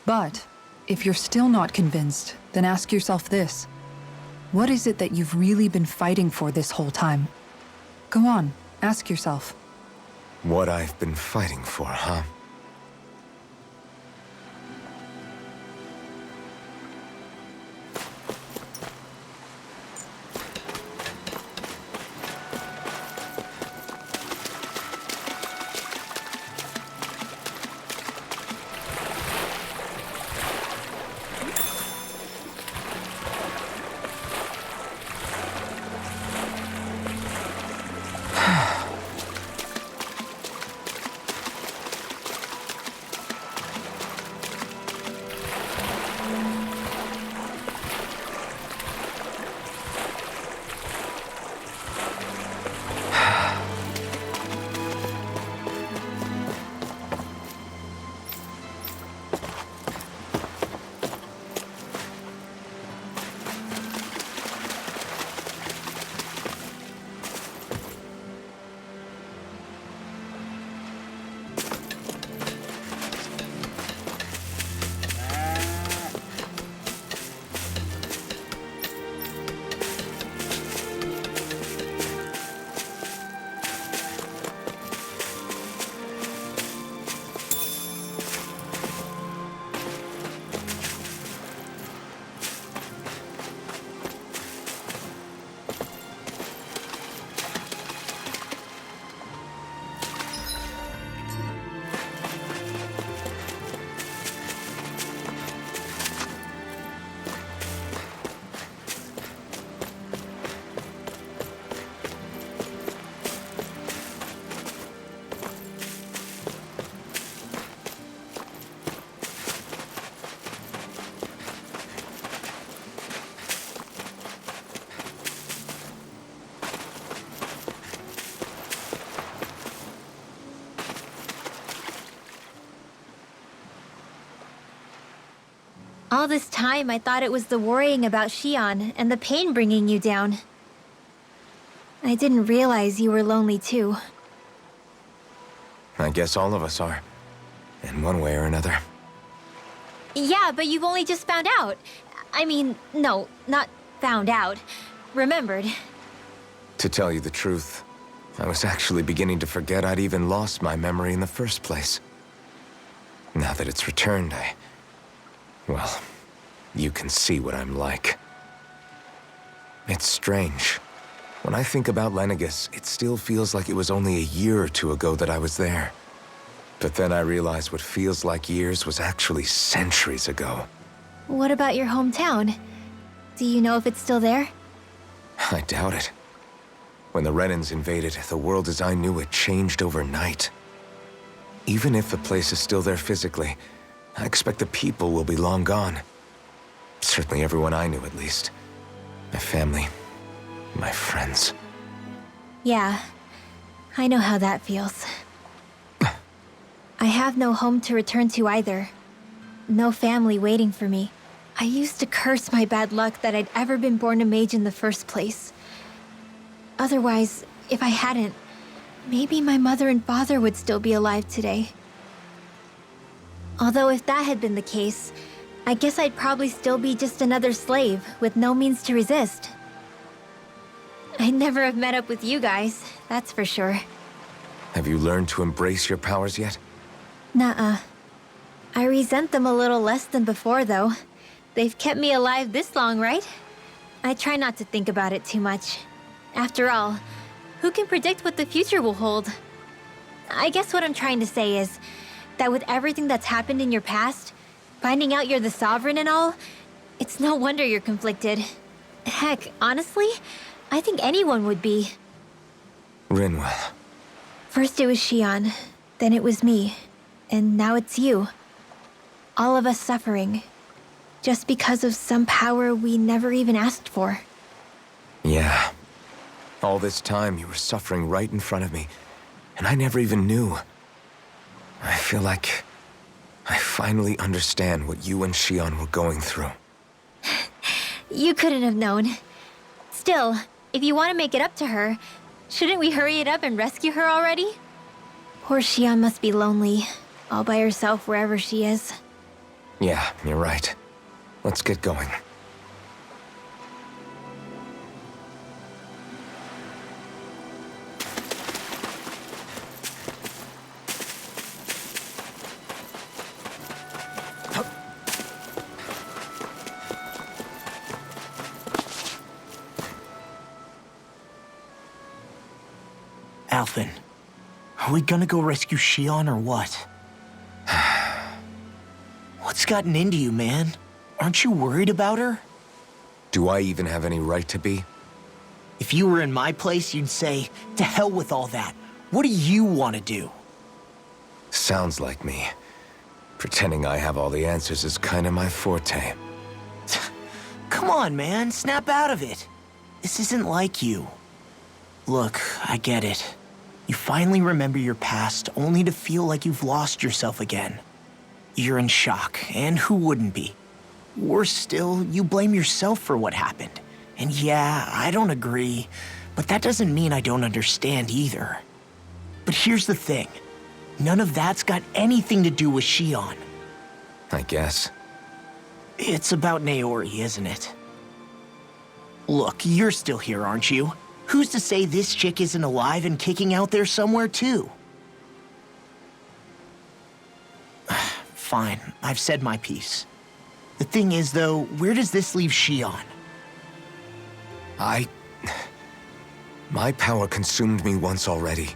But, if you're still not convinced, then ask yourself this. What is it that you've really been fighting for this whole time? Go on, ask yourself. What I've been fighting for, huh? All this time, I thought it was the worrying about Shionne and the pain bringing you down. I didn't realize you were lonely too. I guess all of us are. In one way or another. Yeah, but you've only just found out. I mean, no, not found out. Remembered. To tell you the truth, I was actually beginning to forget I'd even lost my memory in the first place. Now that it's returned, well, you can see what I'm like. It's strange. When I think about Lenegis, it still feels like it was only a year or two ago that I was there. But then I realized what feels like years was actually centuries ago. What about your hometown? Do you know if it's still there? I doubt it. When the Renans invaded, the world as I knew it changed overnight. Even if the place is still there physically, I expect the people will be long gone. Certainly everyone I knew, at least. My family, my friends. Yeah, I know how that feels. I have no home to return to either. No family waiting for me. I used to curse my bad luck that I'd ever been born a mage in the first place. Otherwise, if I hadn't, maybe my mother and father would still be alive today. Although if that had been the case, I guess I'd probably still be just another slave with no means to resist. I'd never have met up with you guys, that's for sure. Have you learned to embrace your powers yet? Nuh-uh. I resent them a little less than before, though. They've kept me alive this long, right? I try not to think about it too much. After all, who can predict what the future will hold? I guess what I'm trying to say is that with everything that's happened in your past, finding out you're the Sovereign and all, it's no wonder you're conflicted. Heck, honestly, I think anyone would be. Rinwell. First it was Shionne, then it was me, and now it's you. All of us suffering, just because of some power we never even asked for. Yeah. All this time you were suffering right in front of me, and I never even knew. I feel like I finally understand what you and Shionne were going through. You couldn't have known. Still, if you want to make it up to her, shouldn't we hurry it up and rescue her already? Poor Shionne must be lonely, all by herself wherever she is. Yeah, you're right. Let's get going. Alphen, are we gonna go rescue Shionne or what? What's gotten into you, man? Aren't you worried about her? Do I even have any right to be? If you were in my place, you'd say, to hell with all that. What do you want to do? Sounds like me. Pretending I have all the answers is kind of my forte. Come on, man, snap out of it. This isn't like you. Look, I get it. You finally remember your past, only to feel like you've lost yourself again. You're in shock, and who wouldn't be? Worse still, you blame yourself for what happened. And yeah, I don't agree, but that doesn't mean I don't understand either. But here's the thing. None of that's got anything to do with Shionne. I guess. It's about Naori, isn't it? Look, you're still here, aren't you? Who's to say this chick isn't alive and kicking out there somewhere, too? Fine, I've said my piece. The thing is, though, where does this leave Shionne? My power consumed me once already.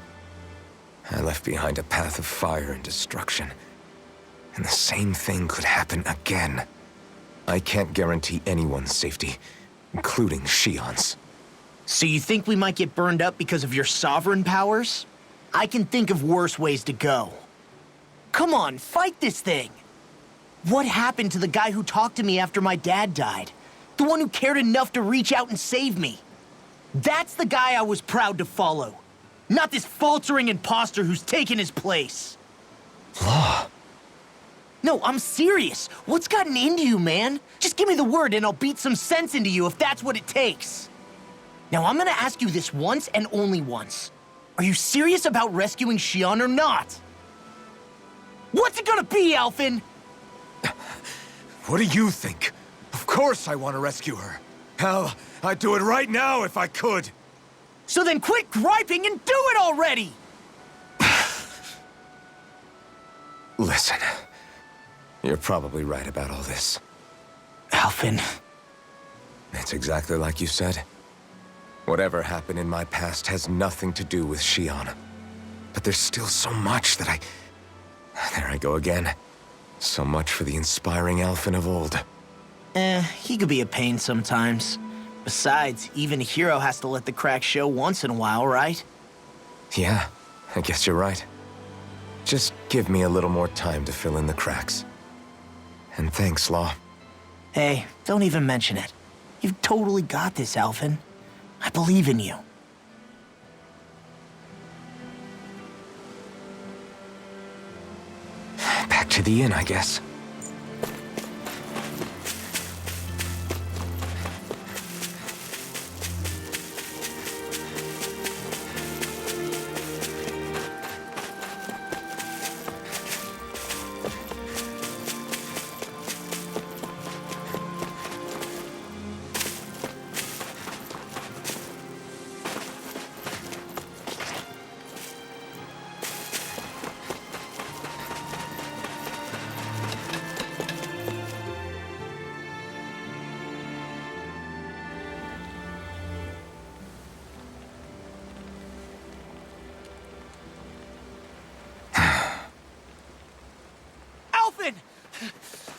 I left behind a path of fire and destruction. And the same thing could happen again. I can't guarantee anyone's safety, including Shionne's. So you think we might get burned up because of your sovereign powers? I can think of worse ways to go. Come on, fight this thing! What happened to the guy who talked to me after my dad died? The one who cared enough to reach out and save me? That's the guy I was proud to follow. Not this faltering imposter who's taken his place. Law. No, I'm serious. What's gotten into you, man? Just give me the word and I'll beat some sense into you if that's what it takes. Now, I'm gonna ask you this once and only once. Are you serious about rescuing Shionne or not? What's it gonna be, Alphen? What do you think? Of course I want to rescue her. Hell, I'd do it right now if I could. So then quit griping and do it already! Listen, you're probably right about all this. Alphen. It's exactly like you said. Whatever happened in my past has nothing to do with Shionne. But there's still so much that There I go again. So much for the inspiring Alphen of old. He could be a pain sometimes. Besides, even a hero has to let the cracks show once in a while, right? Yeah, I guess you're right. Just give me a little more time to fill in the cracks. And thanks, Law. Hey, don't even mention it. You've totally got this, Alphen. I believe in you. Back to the inn, I guess.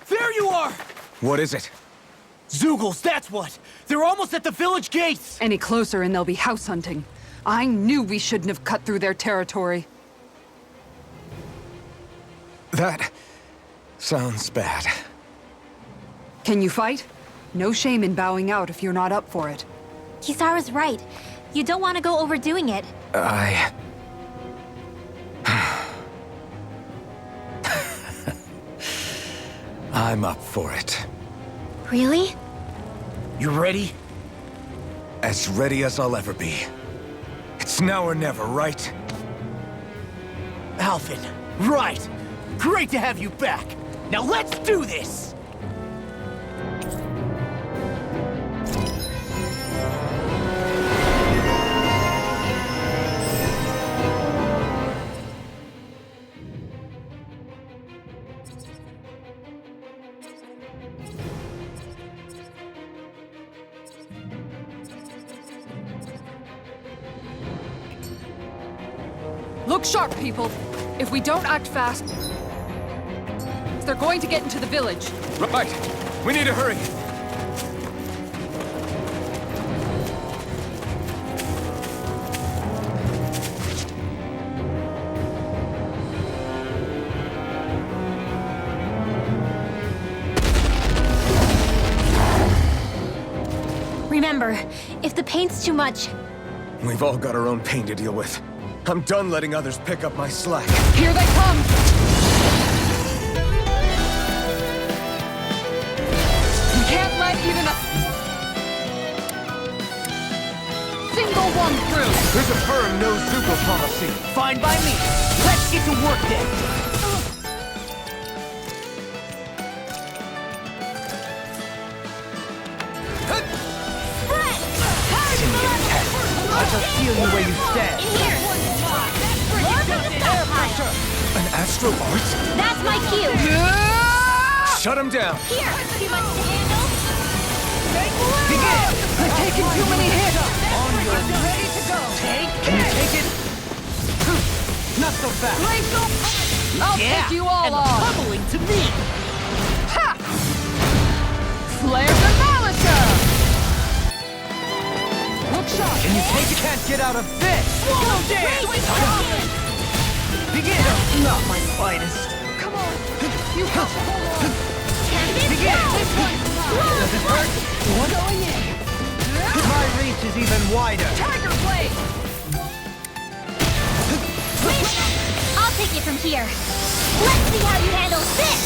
There you are! What is it? Zeugles, that's what! They're almost at the village gates! Any closer and they'll be house hunting. I knew we shouldn't have cut through their territory. That sounds bad. Can you fight? No shame in bowing out if you're not up for it. Kisara's right. You don't want to go overdoing it. I'm up for it. Really? You ready? As ready as I'll ever be. It's now or never, right? Alphen, right! Great to have you back! Now let's do this! Look sharp, people. If we don't act fast, they're going to get into the village. Right. We need to hurry. Remember, if the pain's too much, We've all got our own pain to deal with. I'm done letting others pick up my slack. Here they come! We can't let even a single one through! There's a firm no Zuko policy. Fine by me. Let's get to work then. I shall feel you where you stand. In here! More from the stockpile! An astro art? That's my cue! Shut him down. Here! Too much to handle? Begin! They're taking too many hits! On your ready to go. Can you take it? Not so fast. I'll take you all and on! pummeling to me. Ha! Flare the Malika! Look sharp! Can you take it? Can't get out of this. Swallow dance. Begin. Not my finest. Come on! You have to hold on! Begin. This one! Does it hurt? What? Going in! My reach is even wider. Tiger Blade! I'll take it from here. Let's see how you handle this!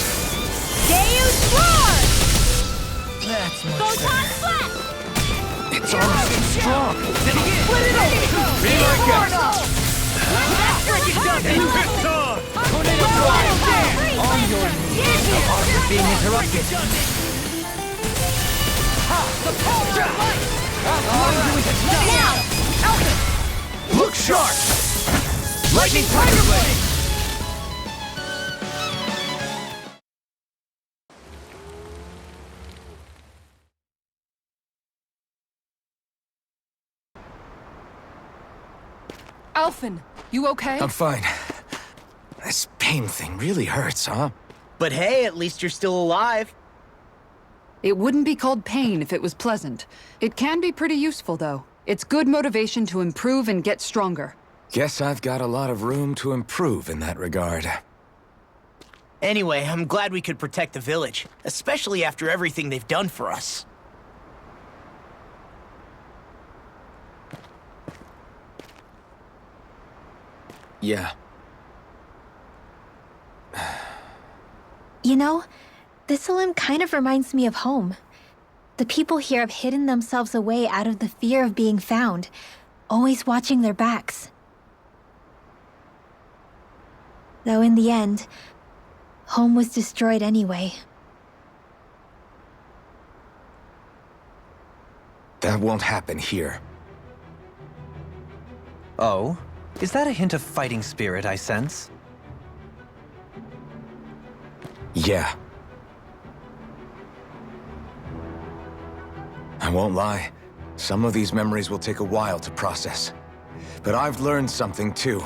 𝚘𝚊𝚕𝚎! That's much Photon better. slap! It's honestly strong. Then begin. Split it open. Be my guest. That's freaking done. It's on. Tornado drive. On your knees. The art is being interrupted. The power of light! All I'm doing is Now! Alphen. Look sharp. Lightning Tiger Blade. Alphen, you okay? I'm fine. This pain thing really hurts, huh? But hey, at least you're still alive. It wouldn't be called pain if it was pleasant. It can be pretty useful, though. It's good motivation to improve and get stronger. Guess I've got a lot of room to improve in that regard. Anyway, I'm glad we could protect the village, especially after everything they've done for us. Yeah. you know, Thistlym kind of reminds me of home. The people here have hidden themselves away out of the fear of being found, always watching their backs. Though in the end, home was destroyed anyway. That won't happen here. Oh? Is that a hint of fighting spirit I sense? Yeah. I won't lie. Some of these memories will take a while to process. But I've learned something too.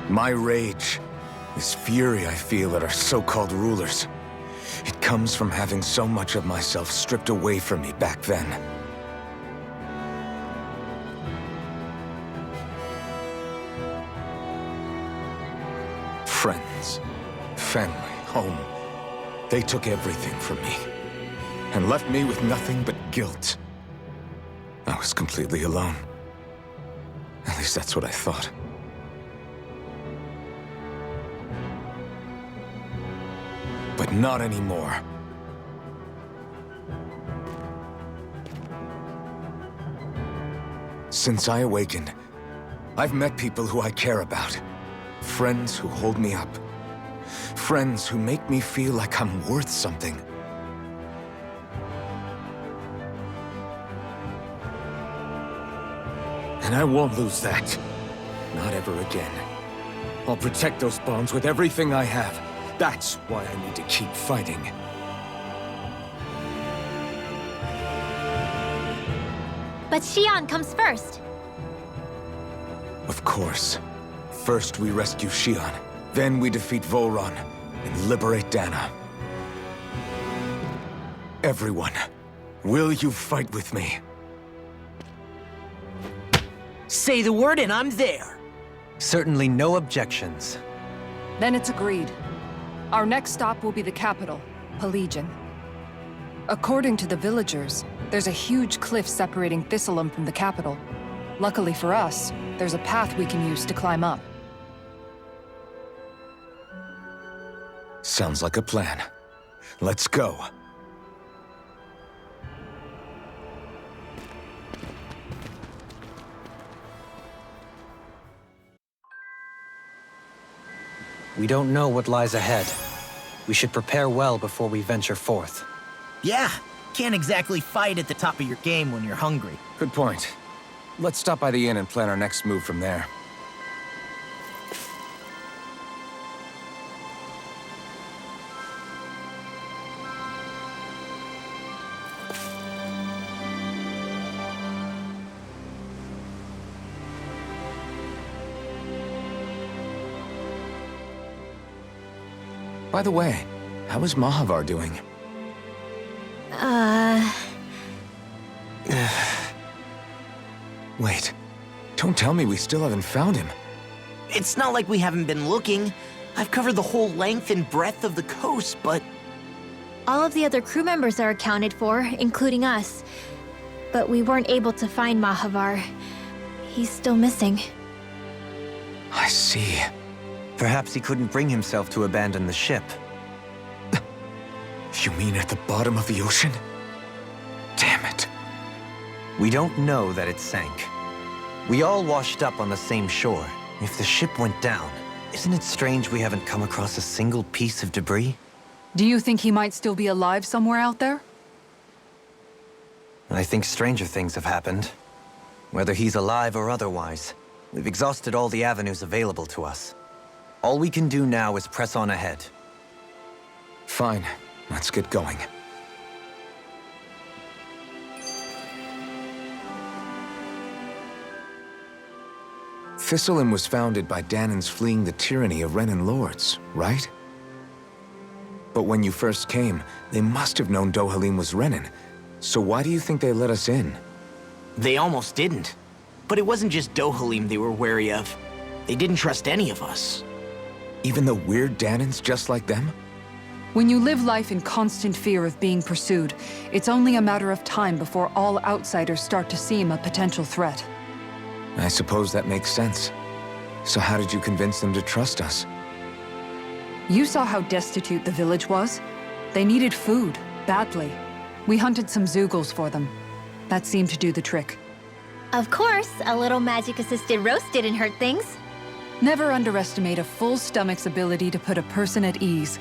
My rage, this fury I feel at our so-called rulers, it comes from having so much of myself stripped away from me back then. Friends, family, home. They took everything from me, and left me with nothing but guilt. I was completely alone. At least that's what I thought. But not anymore. Since I awakened, I've met people who I care about. Friends who hold me up. Friends who make me feel like I'm worth something. And I won't lose that. Not ever again. I'll protect those bonds with everything I have. That's why I need to keep fighting. But Shionne comes first. Of course. First we rescue Shionne, then we defeat Vholran and liberate Dana. Everyone, will you fight with me? Say the word and I'm there. Certainly no objections. Then it's agreed. Our next stop will be the capital, 𝚃𝚊𝚕𝚎. According to the villagers, there's a huge cliff separating Thistlym from the capital. Luckily for us, there's a path we can use to climb up. Sounds like a plan. Let's go. We don't know what lies ahead. We should prepare well before we venture forth. Yeah, can't exactly fight at the top of your game when you're hungry. Good point. Let's stop by the inn and plan our next move from there. By the way, how is Mahag doing? Wait, don't tell me we still haven't found him. It's not like we haven't been looking. I've covered the whole length and breadth of the coast, but... All of the other crew members are accounted for, including us. But we weren't able to find Mahag. He's still missing. I see. Perhaps he couldn't bring himself to abandon the ship. You mean at the bottom of the ocean? Damn it. We don't know that it sank. We all washed up on the same shore. If the ship went down, isn't it strange we haven't come across a single piece of debris? Do you think he might still be alive somewhere out there? I think stranger things have happened. Whether he's alive or otherwise, we've exhausted all the avenues available to us. All we can do now is press on ahead. Fine, let's get going. Thistlym was founded by Danan's fleeing the tyranny of Renan lords, right? But when you first came, they must have known Dohalim was Renan. So why do you think they let us in? They almost didn't. But it wasn't just Dohalim they were wary of. They didn't trust any of us. Even the weird Danans just like them? When you live life in constant fear of being pursued, it's only a matter of time before all outsiders start to seem a potential threat. I suppose that makes sense. So how did you convince them to trust us? You saw how destitute the village was. They needed food, badly. We hunted some 𝚤𝚢𝚎 for them. That seemed to do the trick. Of course, a little magic-assisted roast didn't hurt things. Never underestimate a full stomach's ability to put a person at ease.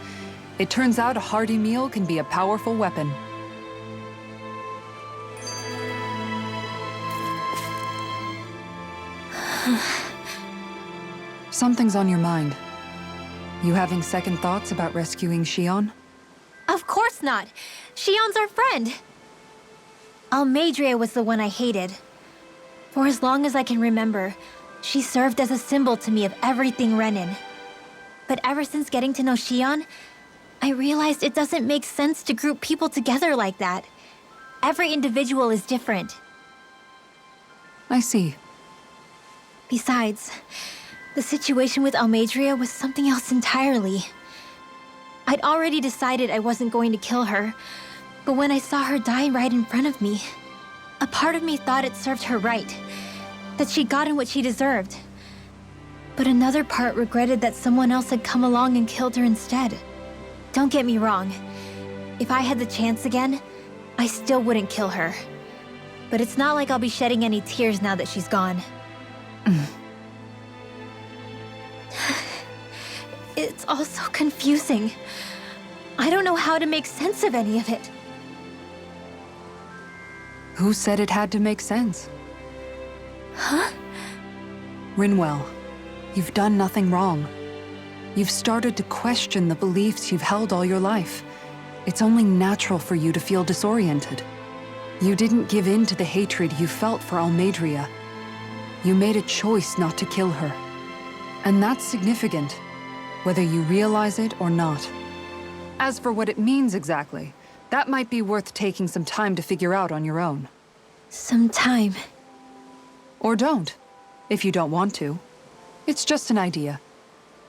It turns out a hearty meal can be a powerful weapon. Something's on your mind. You having second thoughts about rescuing Shionne? Of course not. Shionne's our friend. Almeidrea was the one I hated. For as long as I can remember, she served as a symbol to me of everything Renan. But ever since getting to know Shionne, I realized it doesn't make sense to group people together like that. Every individual is different. I see. Besides, the situation with Almeidrea was something else entirely. I'd already decided I wasn't going to kill her, but when I saw her die right in front of me, a part of me thought it served her right, that she'd gotten what she deserved. But another part regretted that someone else had come along and killed her instead. Don't get me wrong. If I had the chance again, I still wouldn't kill her. But it's not like I'll be shedding any tears now that she's gone. It's all so confusing. I don't know how to make sense of any of it. Who said it had to make sense? Huh? Rinwell, you've done nothing wrong. You've started to question the beliefs you've held all your life. It's only natural for you to feel disoriented. You didn't give in to the hatred you felt for Almeidrea. You made a choice not to kill her. And that's significant, whether you realize it or not. As for what it means exactly, that might be worth taking some time to figure out on your own. Some time. Or don't, if you don't want to. It's just an idea.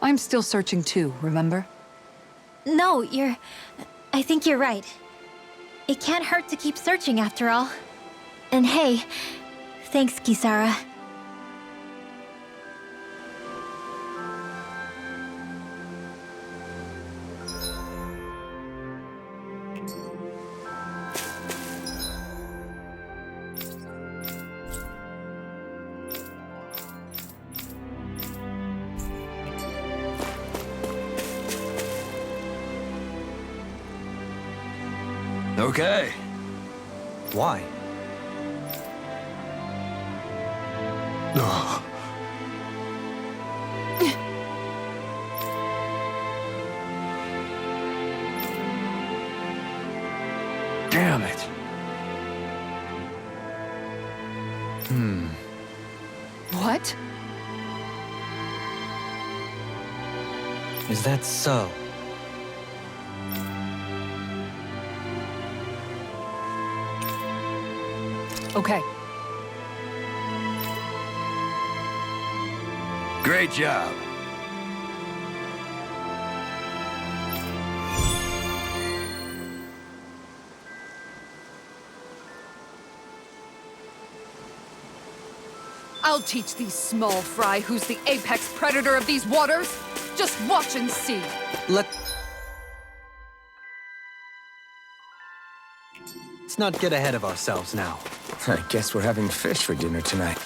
I'm still searching too, remember? No, I think you're right. It can't hurt to keep searching after all. And hey, thanks, Kisara. Okay. Why? Ugh. Damn it. What? Is that so? Okay. Great job. I'll teach these small fry who's the apex predator of these waters. Just watch and see. Let's not get ahead of ourselves now. I guess we're having fish for dinner tonight.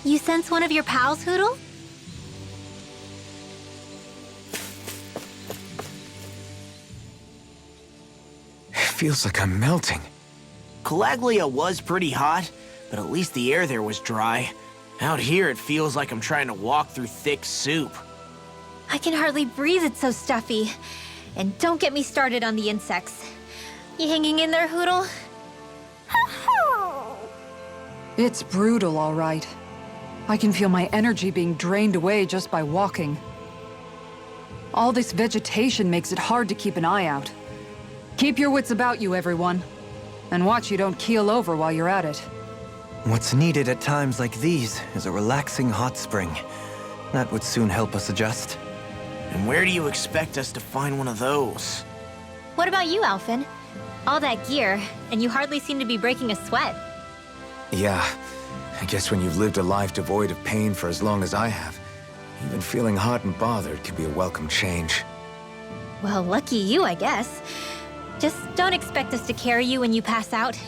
You sense one of your pals, Hoodle? Feels like I'm melting. 𝚃𝚊𝚕𝚎 was pretty hot, but at least the air there was dry. Out here, it feels like I'm trying to walk through thick soup. I can hardly breathe, it's so stuffy. And don't get me started on the insects. You hanging in there, Hoodle? It's brutal, all right. I can feel my energy being drained away just by walking. All this vegetation makes it hard to keep an eye out. Keep your wits about you, everyone. And watch you don't keel over while you're at it. What's needed at times like these is a relaxing hot spring. That would soon help us adjust. And where do you expect us to find one of those? What about you, Alphen? All that gear, and you hardly seem to be breaking a sweat. Yeah, I guess when you've lived a life devoid of pain for as long as I have, even feeling hot and bothered can be a welcome change. Well, lucky you, I guess. Just don't expect us to carry you when you pass out.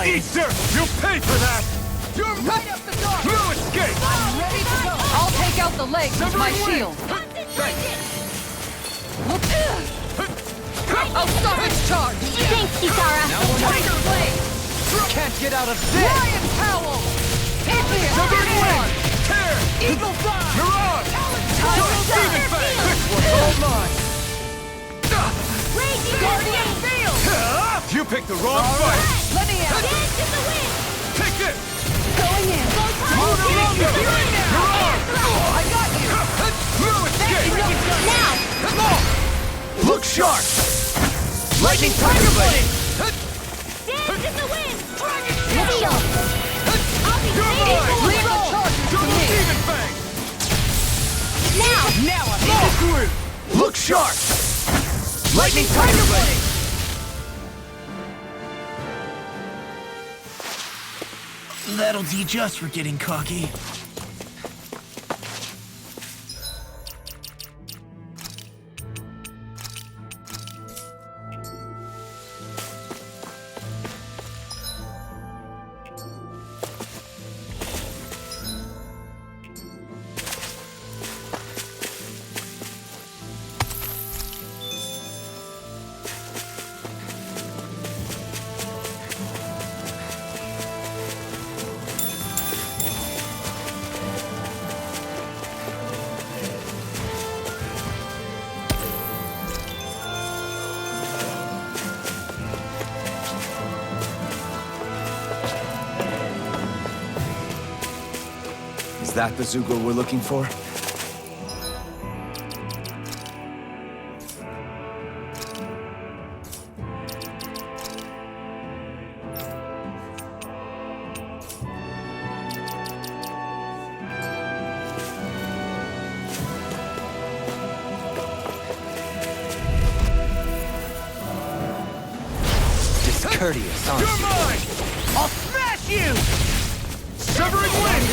Easter! You'll pay for that! You're right up the door! No escape! I'm ready to go! I'll take out the legs with my shield! I'll stop its charge! Thanks, Kisara! Tiger blade! Can't get out of this! Lion Howl! One! Tear! Eagle Fly! Mirage! Demon Fang! This one's all mine! Guardian Field! You picked the wrong fight! Let me out! Take this! Going in! I got you! No escape! Now! Look sharp! Lightning Tiger Blade! Dance in the wind! Dragon Shield! I'll be You're waiting mine! for Leave the charge to Double me! Demon Fang! Now! Look sharp! Lightning Tiger Blade! that'll teach us for getting cocky. Is that the Zugor we're looking for? Discourteous, aren't You're you? mine! I'll smash you! Severing wind!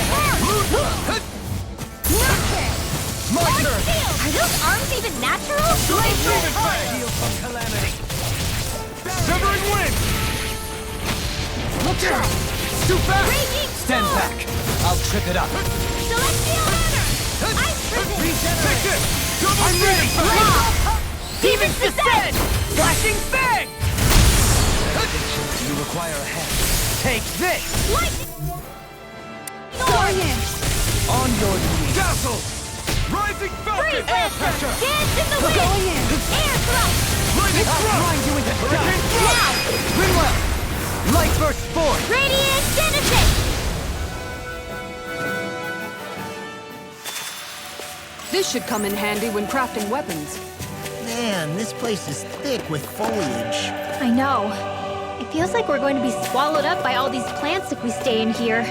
My turn! Are those arms even natural? Calamity! Severing wind! Look out! Too fast! Raging Stand storm! back. I'll trip it up. Celestial hammer! Ice prison! Take this! I'm ready! Demon's descent! Flashing fang! Do you require a hand? Take this! Lightning! On your knees. Dazzle! Rising falcon! Air pressure! Dance in the wind! Going in. Air thrust! Lightning I'll thrust! grind you into Hurricane dust. thrust! Now! Rinwell! Light burst forth! Radiant Genesis! This should come in handy when crafting weapons. Man, this place is thick with foliage. I know. It feels like we're going to be swallowed up by all these plants if we stay in here.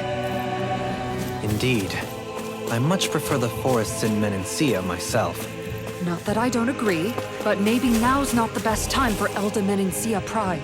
Indeed. I much prefer the forests in 𝚤𝚤𝚎𝚎 myself. Not that I don't agree, but maybe now's not the best time for 𝚿𝚂𝚕𝚎𝚎 pride.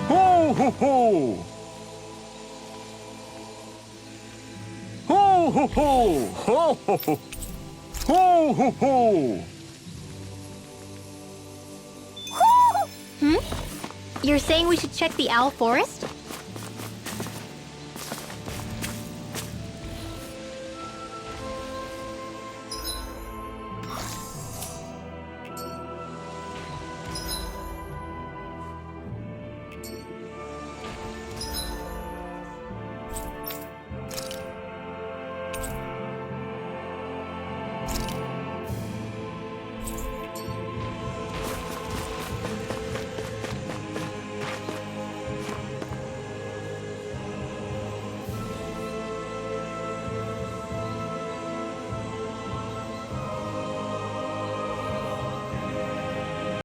Ho ho ho! Ho ho ho! Ho ho ho! Ho ho ho! You're saying we should check the owl forest?